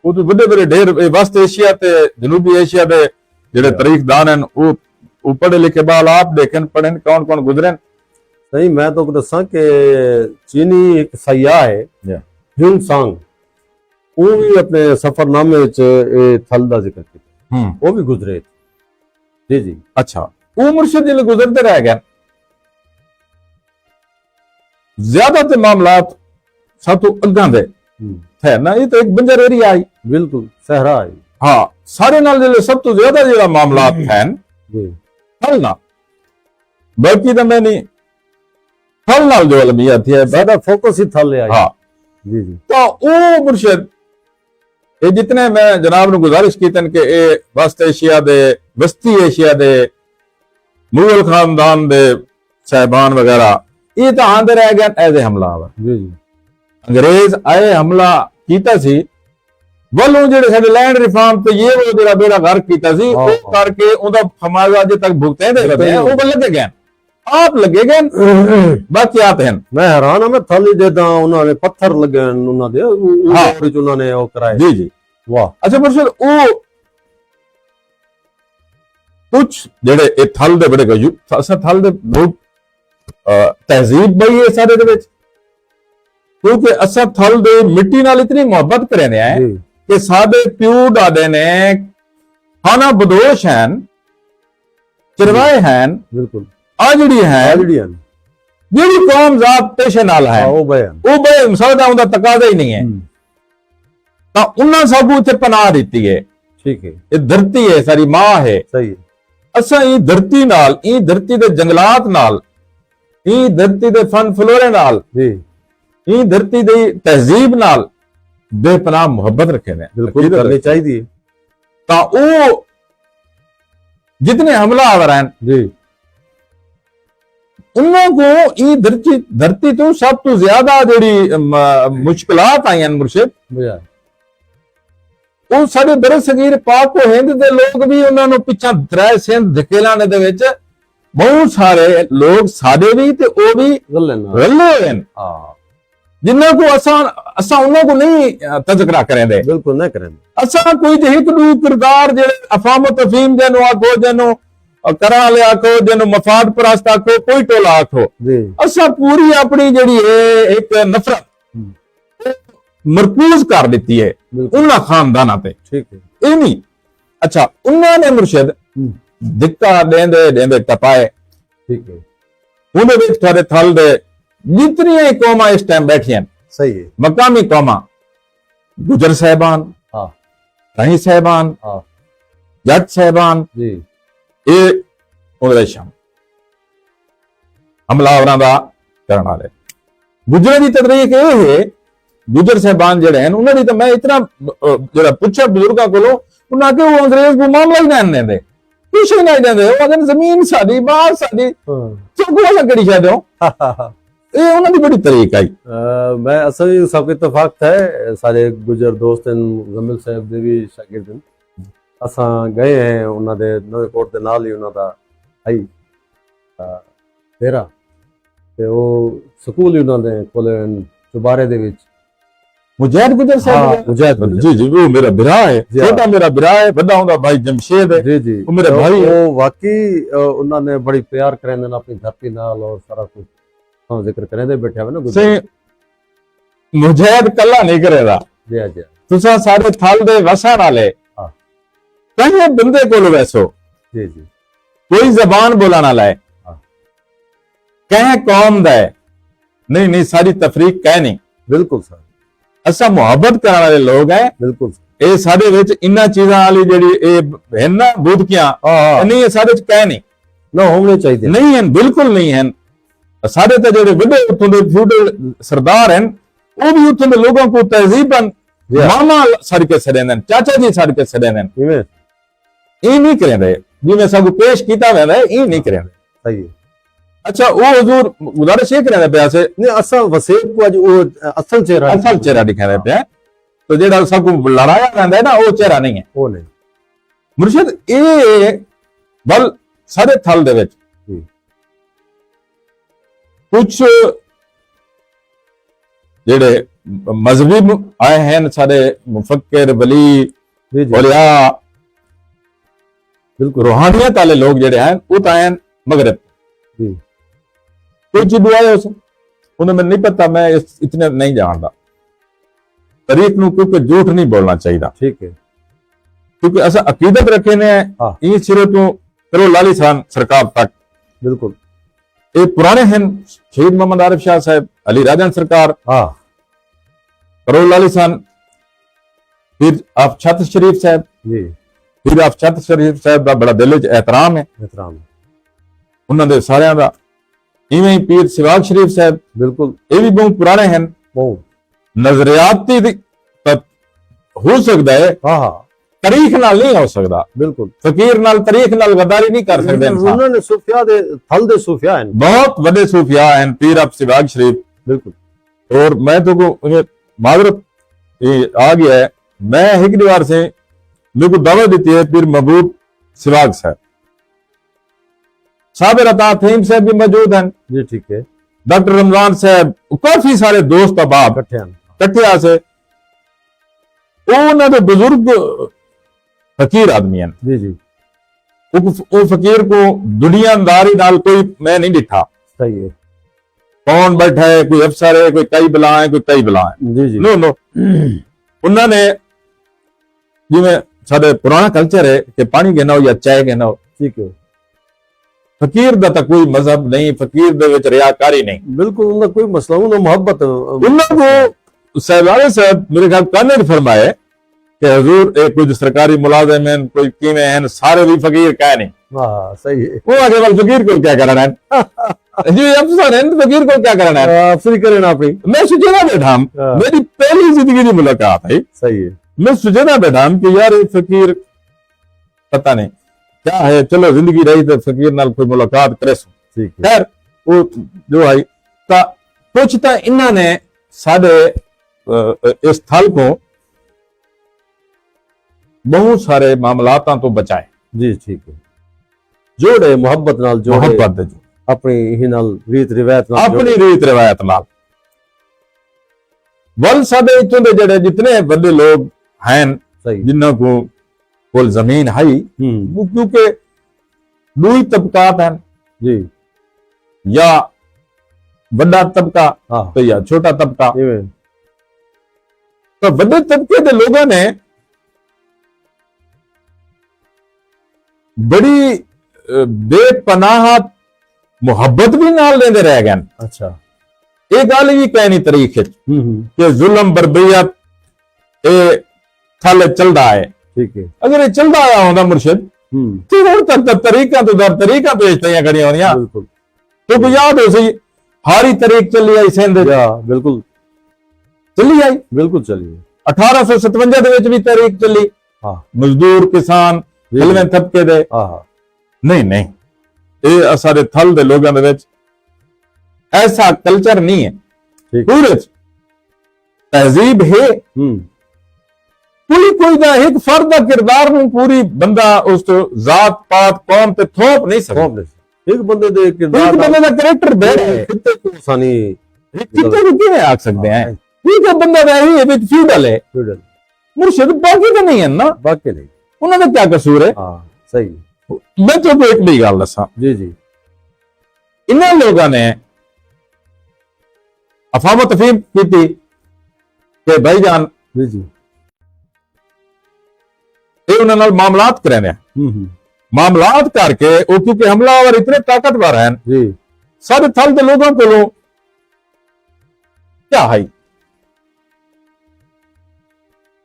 ਉਹ ਤੋਂ ਵੱਡੇ ਵੱਡੇ ਢੇਰ ਵਸਤ ਏਸ਼ੀਆ ਤੇ ਜਨੂਬੀ ਏਸ਼ੀਆ ਦੇ ਜਿਹੜੇ ਤਾਰੀਖਦਾਨ ਹਨ ਉਹ ਪੜ੍ਹੇ ਲਿਖੇ ਬਾਲ ਆਪ ਦੇਖਣ ਪੜ੍ਹਨ ਕੌਣ ਕੌਣ ਗੁਜ਼ਰੇ सही मैं तो दसा कि चीनी एक सयाह है ह्यूंग सांग वो भी अपने सफरनामे थल का जिक्र किया वो भी गुजरे जी जी अच्छा वो मुर्शिद जिले गुजरते रह गए ज्यादातर मामलात सातों अग्गां दे है ना ये तो एक बंजर एरिया आई बिल्कुल सहरा है हाँ सारे नाल जिले सब तो ज्यादा जेड़ा मामलात हैं जी फल ना बल्कि तो मैं नहीं फल नाल जो अलमियत है ज्यादा फोकस ही थल है हाँ जी जी तो वो मुर्शिद ये जितने मैं जनाब ने गुजारिश की कि ये वस्त एशिया दे वस्ती एशिया दे मुगल खानदान दे साहबान वगैरह ये तो आंदे रह गए एज ए हमलावर जी जी ਅੰਗਰੇਜ਼ ਆਏ ਹਮਲਾ ਕੀਤਾ ਸੀ, ਵੱਲੋਂ ਜਿਹੜੇ ਸਾਡੇ ਲੈਂਡ ਰਿਫਾਰਮ ਤੇ ਇਹ ਉਹ ਜਿਹੜਾ ਬੇੜਾ ਗਰਕ ਕੀਤਾ ਸੀ, ਉਹ ਕਰਕੇ ਉਹਦਾ ਖਮਾਜ਼ਾ ਅਜੇ ਤੱਕ ਭੁਗਤਦੇ ਰਹੇ ਆ। ਉਹ ਲੱਗੇ ਗਏ, ਆਪ ਲੱਗੇ ਗਏ, ਬਾਕੀ ਆਪ ਹਨ। ਮੈਂ ਹੈਰਾਨ ਹਾਂ, ਮੈਂ ਥਾਲੀ ਦੇਦਾ ਉਹਨਾਂ ਨੇ ਪੱਥਰ ਲੱਗੇ ਉਹਨਾਂ ਦੇ ਵਿੱਚ ਉਹਨਾਂ ਨੇ ਉਹ ਕਰਾਇਆ। ਜੀ ਜੀ, ਵਾਹ। ਅੱਛਾ ਮੁਰਸ਼ਦ, ਉਹ ਕੁਛ ਜਿਹੜੇ ਇਹ ਥਲ ਦੇ ਬੜੇ ਅਸਾਂ ਥਲ ਦੇ ਬਹੁਤ ਤਹਿਜ਼ੀਬ ਬਈ ਇਹ ਸਾਰੇ ਦੇ ਵਿੱਚ, ਕਿਉਂਕਿ ਅਸਾਂ ਥਲ ਦੇ ਮਿੱਟੀ ਨਾਲ ਇਤਨੀ ਮੁਹੱਬਤ ਕਰਨੇ ਆ ਕਿ ਸਾਡੇ ਪਿਓ ਦਾਦੇ ਨੇ ਖਾਨਾ ਬਦੋਸ਼ ਹਨ, ਚਰਵਾਏ ਹਨ, ਬਿਲਕੁਲ ਆ ਜਿਹੜੀ ਹੈ ਜਿਹੜੀ ਕੌਮ ਜ਼ਾਤ ਪੇਸ਼ੇ ਨਾਲ ਹੈ, ਉਹ ਬੇ ਸੌਦਾ ਉਹਦਾ ਤਕਾਜ਼ਾ ਹੀ ਨਹੀਂ ਹੈ, ਤਾਂ ਉਹਨਾਂ ਸਭ ਨੂੰ ਇੱਥੇ ਪਨਾਹ ਦਿੱਤੀ ਹੈ। ਠੀਕ ਹੈ, ਇਹ ਧਰਤੀ ਹੈ, ਸਾਡੀ ਮਾਂ ਹੈ। ਸਹੀ ਹੈ। ਅਸਾਂ ਇਹ ਧਰਤੀ ਨਾਲ, ਇਹ ਧਰਤੀ ਦੇ ਜੰਗਲਾਤ ਨਾਲ, ਇਹ ਧਰਤੀ ਦੇ ਫਨ ਫਲੋਰੇ ਨਾਲ, ਇਹ ਧਰਤੀ ਦੀ ਤਹਿਜ਼ੀਬ ਨਾਲ ਬੇਪਨਾਹ ਮੁਹੱਬਤ ਰੱਖੇ ਨੇ। ਬਿਲਕੁਲ ਕਰਨੀ ਚਾਹੀਦੀ ਹੈ। ਤਾਂ ਉਹ जितने हमलावर हैं जी, उन्होंने ये धरती तो सब तो ज्यादा जेड़ी मुश्किलात आई हैं मुर्शिद, वो सारे बड़े सगीर पाक को हिंद दे लोग भी उन्होंने पिछा दराए सिंध धकेलाने दे विच बहुत सारे लोग साडे भी ते ओ भी रले होए हैं, जिन्हां को असां उन्हां को नहीं तज़किरा करेंदे। बिल्कुल नहीं करेंदे। असां कोई ते हिक दू किरदार जेड़े अफाम तफहीम जेनो आखो, जेनो करा वाले आखो, जेनो मफाद परस्त आखो, कोई टोला आखो, असां पूरी अपनी जेड़ी है एक नफरत मरकूज कर दी है उन्हां खानदानां ते। ठीक है, नहीं अच्छा उन्होंने मुर्शिद धिक्का देंदे देंदे टपाए। ठीक है, उहदे विच थोड़े थल दे जितनी कौमां इस टाइम बैठियां, सही है, मकामी कौमां, गुजर साहबान, राही साहबान, जट साहबान, ये उहदे शाम हमलावरां दा करन वाले। गुजरां दी तदरीक ये है, गुजर साहबान जेड़े हैं उन्हां दी तां मैं इतना जेड़ा पुछया बुजुर्गां कोलों, उन्हां के वो अंग्रेज को मामला ही नहीं देंदे, कुछ ही नहीं देंदे। वो आखदे जमीन साडी, बाहर साडी, सब कोला कड़ी छे दो। ये उन्हां दी बड़ी तरीक आई। मैं असल सब इत्तेफाक है, सारे गुजर दोस्त हैं, मुजम्मिल साहब दे भी शागिर्द हैं। असां गए हैं उन्हां दे नवे कोट दे नाल ही उन्हां दा आई डेरा ते वो स्कूल ही उन्हां दे कोले चुबारे दे विच मुजाहिद गुजर साहब। मुजाहिद जी जी, वो मेरा बिरा है, छोटा मेरा बिरा है, बड़ा हुंदा भाई जमशेद है। जी जी, वो मेरा भाई है। वो वाकई उन्होंने बड़ी प्यार करेंदे अपनी धरती नाल और सारा कुछ हम जिक्र करेंदे बैठे हुए ना। सही, मुजाहिद कल्ला नहीं करेगा। जी जी, तुसा सारे थल दे वसन वाले कहीं बंदे कोल वैसो। जी जी, कोई जबान बोलाना लाए, कहें कौम दा है, नहीं नहीं सारी तफरीक कह नहीं। बिल्कुल सर, असा मुहब्बत करने वाले लोग हैं। बिल्कुल, ये सारे विच इन्हां चीज़ां वाली जेड़ी ए है ना बुदकियां, नहीं ये सारे च कह नहीं ना होने चाहिए, नहीं है, बिल्कुल नहीं है। सारे तो जेड़े वड्डे उत्थों दे फ्यूडल सरदार हैं, वो भी उत्थों दे लोगों को तहजीबन मामा सड़ के सड़ेंदे, चाचा जी सड़ के सड़ेंदे। ये नहीं करेंदे जिवें सब पेश कीता वेंदा है, ये नहीं करेंदे। सही है। अच्छा, वो हुजूर गुजारिश ये करेंदे पिया से नहीं असल वसीयत को आज वो असल चेहरा दिखांदे पिया, तो जेड़ा सब को लड़ाया जांदा है ना, वो चेहरा नहीं है, वो नहीं। मुर्शिद ये बल सारे थल दे विच कुछ जेड़े मजहबी आए हैं, सारे मुफक्किर वली औलिया, बिल्कुल रूहानियत वाले लोग जेड़े हैं, वो तो आए मगरब। कुछ दुआए उन्हें मैं नहीं पता, मैं इतने नहीं जानता तरीक नूं, क्योंकि झूठ नहीं बोलना चाहिए। ठीक है, क्योंकि असा अकीदत रखे ने ये सिरे तो करो लाली खान सरकार तक। बिल्कुल, ये पुराने हैं, शहीद मोहम्मद आरिफ शाह साहब, अली राजन सरकार, करो लाली खान, फिर आप छत शरीफ साहब, फिर आप छत शरीफ साहब का बड़ा दिल च एहतराम है, उन्होंने सारे का। इवें ही पीर सिवाग शरीफ साहब, बिल्कुल ये भी बहुत पुराने हैं, बहुत नजरियाती हो सकता है, तारीख नाल नहीं हो सकता। बिल्कुल, फकीर नाल तारीख नाल गद्दारी नहीं कर सकते। उन्होंने सूफिया दे थल दे सूफिया हैं, बहुत बड़े सूफिया हैं, पीर आप सिवाग शरीफ। बिल्कुल, और मैं तो को ये माजरत ये आ गया है। मैं एक बार से मेरे को दावा देती है पीर महबूब सिवाग साहब अता फहीम साहब भी मौजूद हैं जी, ठीक है। डॉक्टर रमजान साहब काफी सारे दोस्त अहबाब कट्ठे से उन्होंने बुजुर्ग फकीर आदमी हैं जी जी, वो फकीर को दुनियादारी नाल कोई मैं नहीं दिखा। सही है। कौन बैठा है, कोई अफसर है, कोई कई बला है, कोई कई बला है। जी जी, नो नो उन्होंने जिवें साडे पुराना कल्चर है कि पानी कहना हो या चाय कहना हो, ठीक है। फकीर दा तां कोई मजहब नहीं, फकीर दे विच रियाकारी नहीं, बिल्कुल उनका कोई मसला, उन्हें मोहब्बत। उनको साहबारे साहब मेरे ख्याल कहने फरमाए कि हजूर एक कुछ सरकारी मुलाजिम हैं, कोई किवें हैं, सारे भी फकीर कह नहीं। हाँ सही है। वो आगे वाल फकीर को क्या करना है जी, अफसर हैं तो फकीर को क्या करना है, फ्री करना अपनी। मैं सुचेना बैठा हूं, मेरी पहली जिंदगी की मुलाकात है। सही है। मैं सुचेना बैठा हूं कि यार ये फकीर पता नहीं क्या है, चलो जिंदगी रही तो फकीर नाल कोई मुलाकात करे सो, ठीक है। खैर वो जो आई ता कुछ तो इन्होंने साडे इस थल को बहुत सारे मामलातां तो बचाए जी, ठीक है। जोड़े मोहब्बत नाल, जोड़े मोहब्बत दे अपनी ही नाल, रीत रिवायत नाल, अपनी रीत रिवायत नाल। वल साडे इत्थों दे जेड़े जितने बड़े लोग हैं सही। जिन्हां को कोल जमीन है, वो क्योंकि दो ही तबकात हैं जी, या बड़ा तबका हाँ तो या छोटा तबका। इवें तो बड़े तबके के लोगों ने बड़ी बेपनाह मुहब्बत भी नाल लेंदे रह गए। अच्छा। ये गल भी कहनी तरीके कि जुल्म बरबरियत ये थल चलता है, ठीक है। अगर ये चलता आया होता मुर्शिद तो हुण तक तो तरीका तो दर तरीका पेशतियां खड़ी होनियां। बिल्कुल। तो कोई याद हो सही हारी तरीक चली आई सिंध या बिल्कुल चली आई, बिल्कुल चलिए। 1857 ਦੇ ਵਿੱਚ ਵੀ तरीक चली। हाँ मजदूर किसान हिलवे तबके दे हाँ नहीं नहीं, ये सारे थल दे लोगों दे विच ऐसा कल्चर नहीं है। ठीक। पूरे तहजीब है, कोई दा एक फर्द दा किरदार नूं पूरी बंदा उस तो जात पात कौम ते थोप नहीं सकता। एक बंदे दे किरदार, एक बंदे दा कैरेक्टर बैठ है, कितने को आसानी कितने को किवें आख सकते हैं। ठीक है, बंदा वैसे ही विच फ्यूडल है, फ्यूडल, मुर्शिद बाकी तो नहीं है ना, बाकी नहीं। उन्होंने क्या कसूर है। हाँ सही। मैं तो एक भी गल दसा, जी जी, इन्हां लोगों ने अफाम तफहीम की थी कि भाईजान जी जी, ये उन्हां नाल मामलात कराने, मामलात करके वो क्योंकि हमलावर इतने ताकतवर हैं जी, सारे थल के लोगों को क्या है,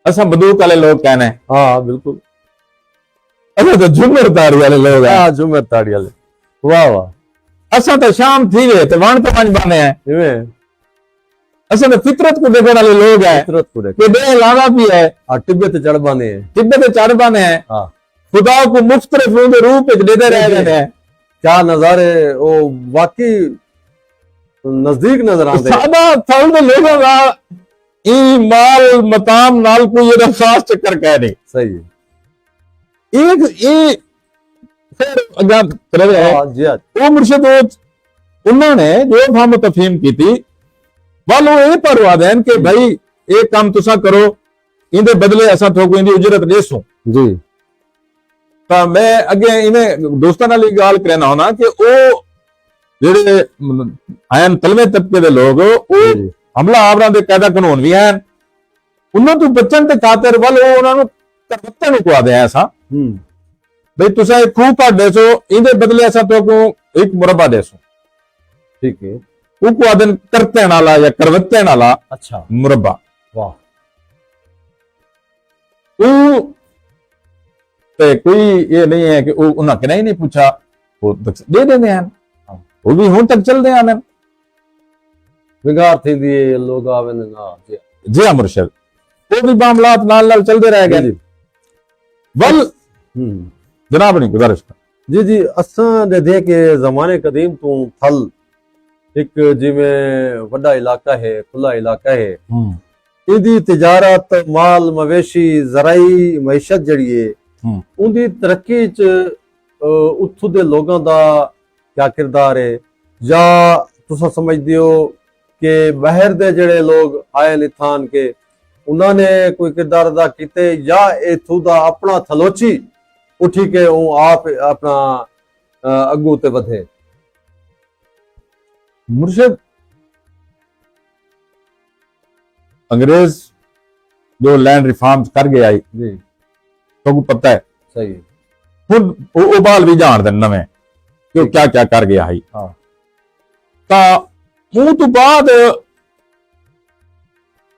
ऐसा बंदूक वाले लोग कहने। हाँ बिल्कुल। अच्छा तो झुमर ताड़ी वाले लोग हैं। हाँ झुमर ताड़ी वाले, वाह वाह। असा तो शाम थी वे तो वन तो पंज बने हैं, इवें असा तो फितरत को देखने वाले लोग हैं फितरत को देख, कि बे लावा भी है, टिब्बे ते चढ़ बाने हैं। तिब्बत चढ़ बने हैं, हाँ खुदा को मुख्तलिफ रूप के रूप में देते रह गए हैं। क्या नजारे, वो वाकई नजदीक नजर आते हैं। सादा थल दे लोगों का ई माल मताम नाल कोई ये खास चक्कर कह नहीं। सही है। एक ये फिर अगर करे है हाँ जी, हाँ वो मुर्शिद उन्होंने जो हम तफहीम की थी वालों ये परवा देन कि भाई एक काम तुसा करो, इंदे बदले असा थोको इंदी उजरत देसू। जी, तो मैं अगे इन्हें दोस्तों नाल गल करना होना कि वो जेडे आयन तलवे तबके दे लोग वो हमला आवरां दे कायदा कानून भी हैं, उन्होंने तो बच्चन ते खातिर वाल वो उन्होंने करवत्ते नु कुआ दे ऐसा भाई तुसा एक खूह काट देसो, इंदे बदले असा थोको एक मुरब्बा देसो। ठीक है। वो कुआ दिन करते नाला या करवत्ते नाला अच्छा, मुरब्बा। वाह। वो ते कोई ये नहीं है कि उन्हें कहना ही नहीं पूछा, वो दे देंगे हैं, वो भी हुण तक चलते हैं। विगार थी दिए लोग आवे ना जी, जी हाँ मुर्शिद, वो भी मामलात नाल नाल चलते रह गए। वल जनाब नहीं गुजारिश जी जी, असां दे के जमाने कदीम तू थल ਇੱਕ ਜਿਵੇਂ ਵੱਡਾ ਇਲਾਕਾ ਹੈ, ਖੁੱਲਾ ਇਲਾਕਾ ਹੈ, ਹੂੰ ਇਹਦੀ ਤਿਜਾਰਤ, ਮਾਲ ਮਵੇਸ਼ੀ, ਜ਼ਰਾਈ ਮਈਸ਼ਤ ਜਿਹੜੀ ਹੈ, ਹੂੰ ਉਹਦੀ ਤਰੱਕੀ ਚ ਉੱਥੋਂ ਦੇ ਲੋਕਾਂ ਦਾ ਕਿਆ ਕਿਰਦਾਰ ਹੈ, ਜਾਂ ਤੁਸੀਂ ਸਮਝਦੇ ਹੋ ਕਿ ਬਾਹਰ ਦੇ ਜਿਹੜੇ ਲੋਕ ਆਏ ਨੇ ਥਾਨ ਕੇ ਉਹਨਾਂ ਨੇ ਕੋਈ ਕਿਰਦਾਰ ਅਦਾ ਕੀਤੇ, ਜਾਂ ਇਥੋਂ ਦਾ ਆਪਣਾ ਥਲੋਚੀ ਉੱਠੀ ਕੇ ਉਹ ਆਪ ਆਪਣਾ ਅੱਗੂ ਤੇ ਵਧੇ? मुर्शिद अंग्रेज जो लैंड रिफॉर्म्स कर गया जी तो पता है सही खुद वो बाल भी जान देन नवे कि क्या क्या कर गया है। हाँ ता मुंह तो बाद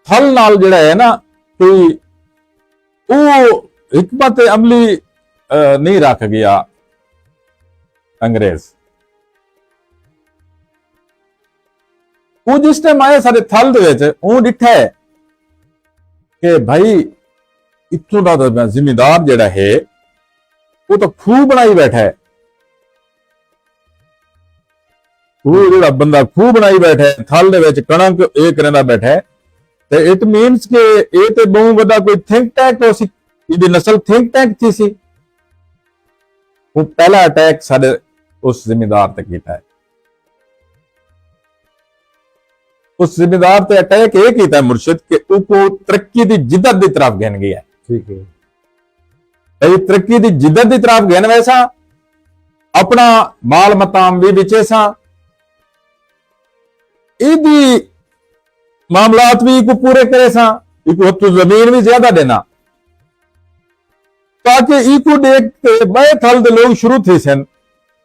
थल नाल जड़ा है ना कोई वो हिकमत अमली नहीं रख गया अंग्रेज। वो जिस टाइम आए सारे थल दे विच वो डिठा है कि भाई इत्थों दा तां जिमीदार जिहड़ा है वो तो खूह बनाई बैठा है, वो जिहड़ा बंदा खूह बनाई बैठा है थल दे विच कणक ये करना बैठा है, ते इट मीन्स के ये ते बहुत बड़ा कोई थिंक टैंक हो सी, इहदी नस्ल थिंक टैंक थी सी। वो पहला अटैक साडे उस जिमीदार ते कीता है। उस जिम्मेदार ते अटैक ये कीता है मुर्शिद के उसको तरक्की की जिद्दत की तरफ गिन गया। ठीक है, ये तरक्की की जिद्दत की तरफ गिन वैसा अपना माल मताम भी बिचे सा, इदी मामलात भी को पूरे करे सा, इको तो जमीन भी ज्यादा देना ताकि इको देख के मैं थल दे लोग शुरू थे सन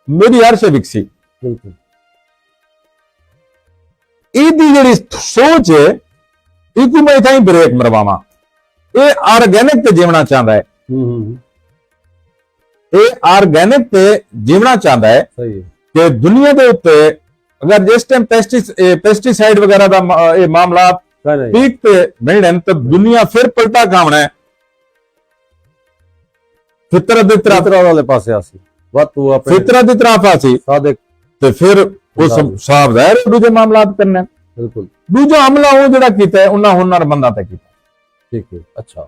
मेरी अर्श विकसी। बिल्कुल इदी जेड़ी सोच है इको मैं इतना ही ब्रेक मरवावा, ये ऑर्गेनिक ते जीवना चाहता है, ये ऑर्गेनिक ते जीवना चाहता है। सही है कि दुनिया के उत्ते अगर जिस टाइम पेस्टिसाइड वगैरह का ये मामला पीक पे मिलने तो दुनिया फिर पलटा कामना है फितरत दी तरफ वाले पासे आसी बात तू अपने फितरत दी तरफ आसी सादिक ते फिर वो साफ जाहिर है दूजे मामलात करने। बिल्कुल दूजा हमला वो जड़ा कीता है उन्ना हुनर बंदा ते कीता। ठीक है, अच्छा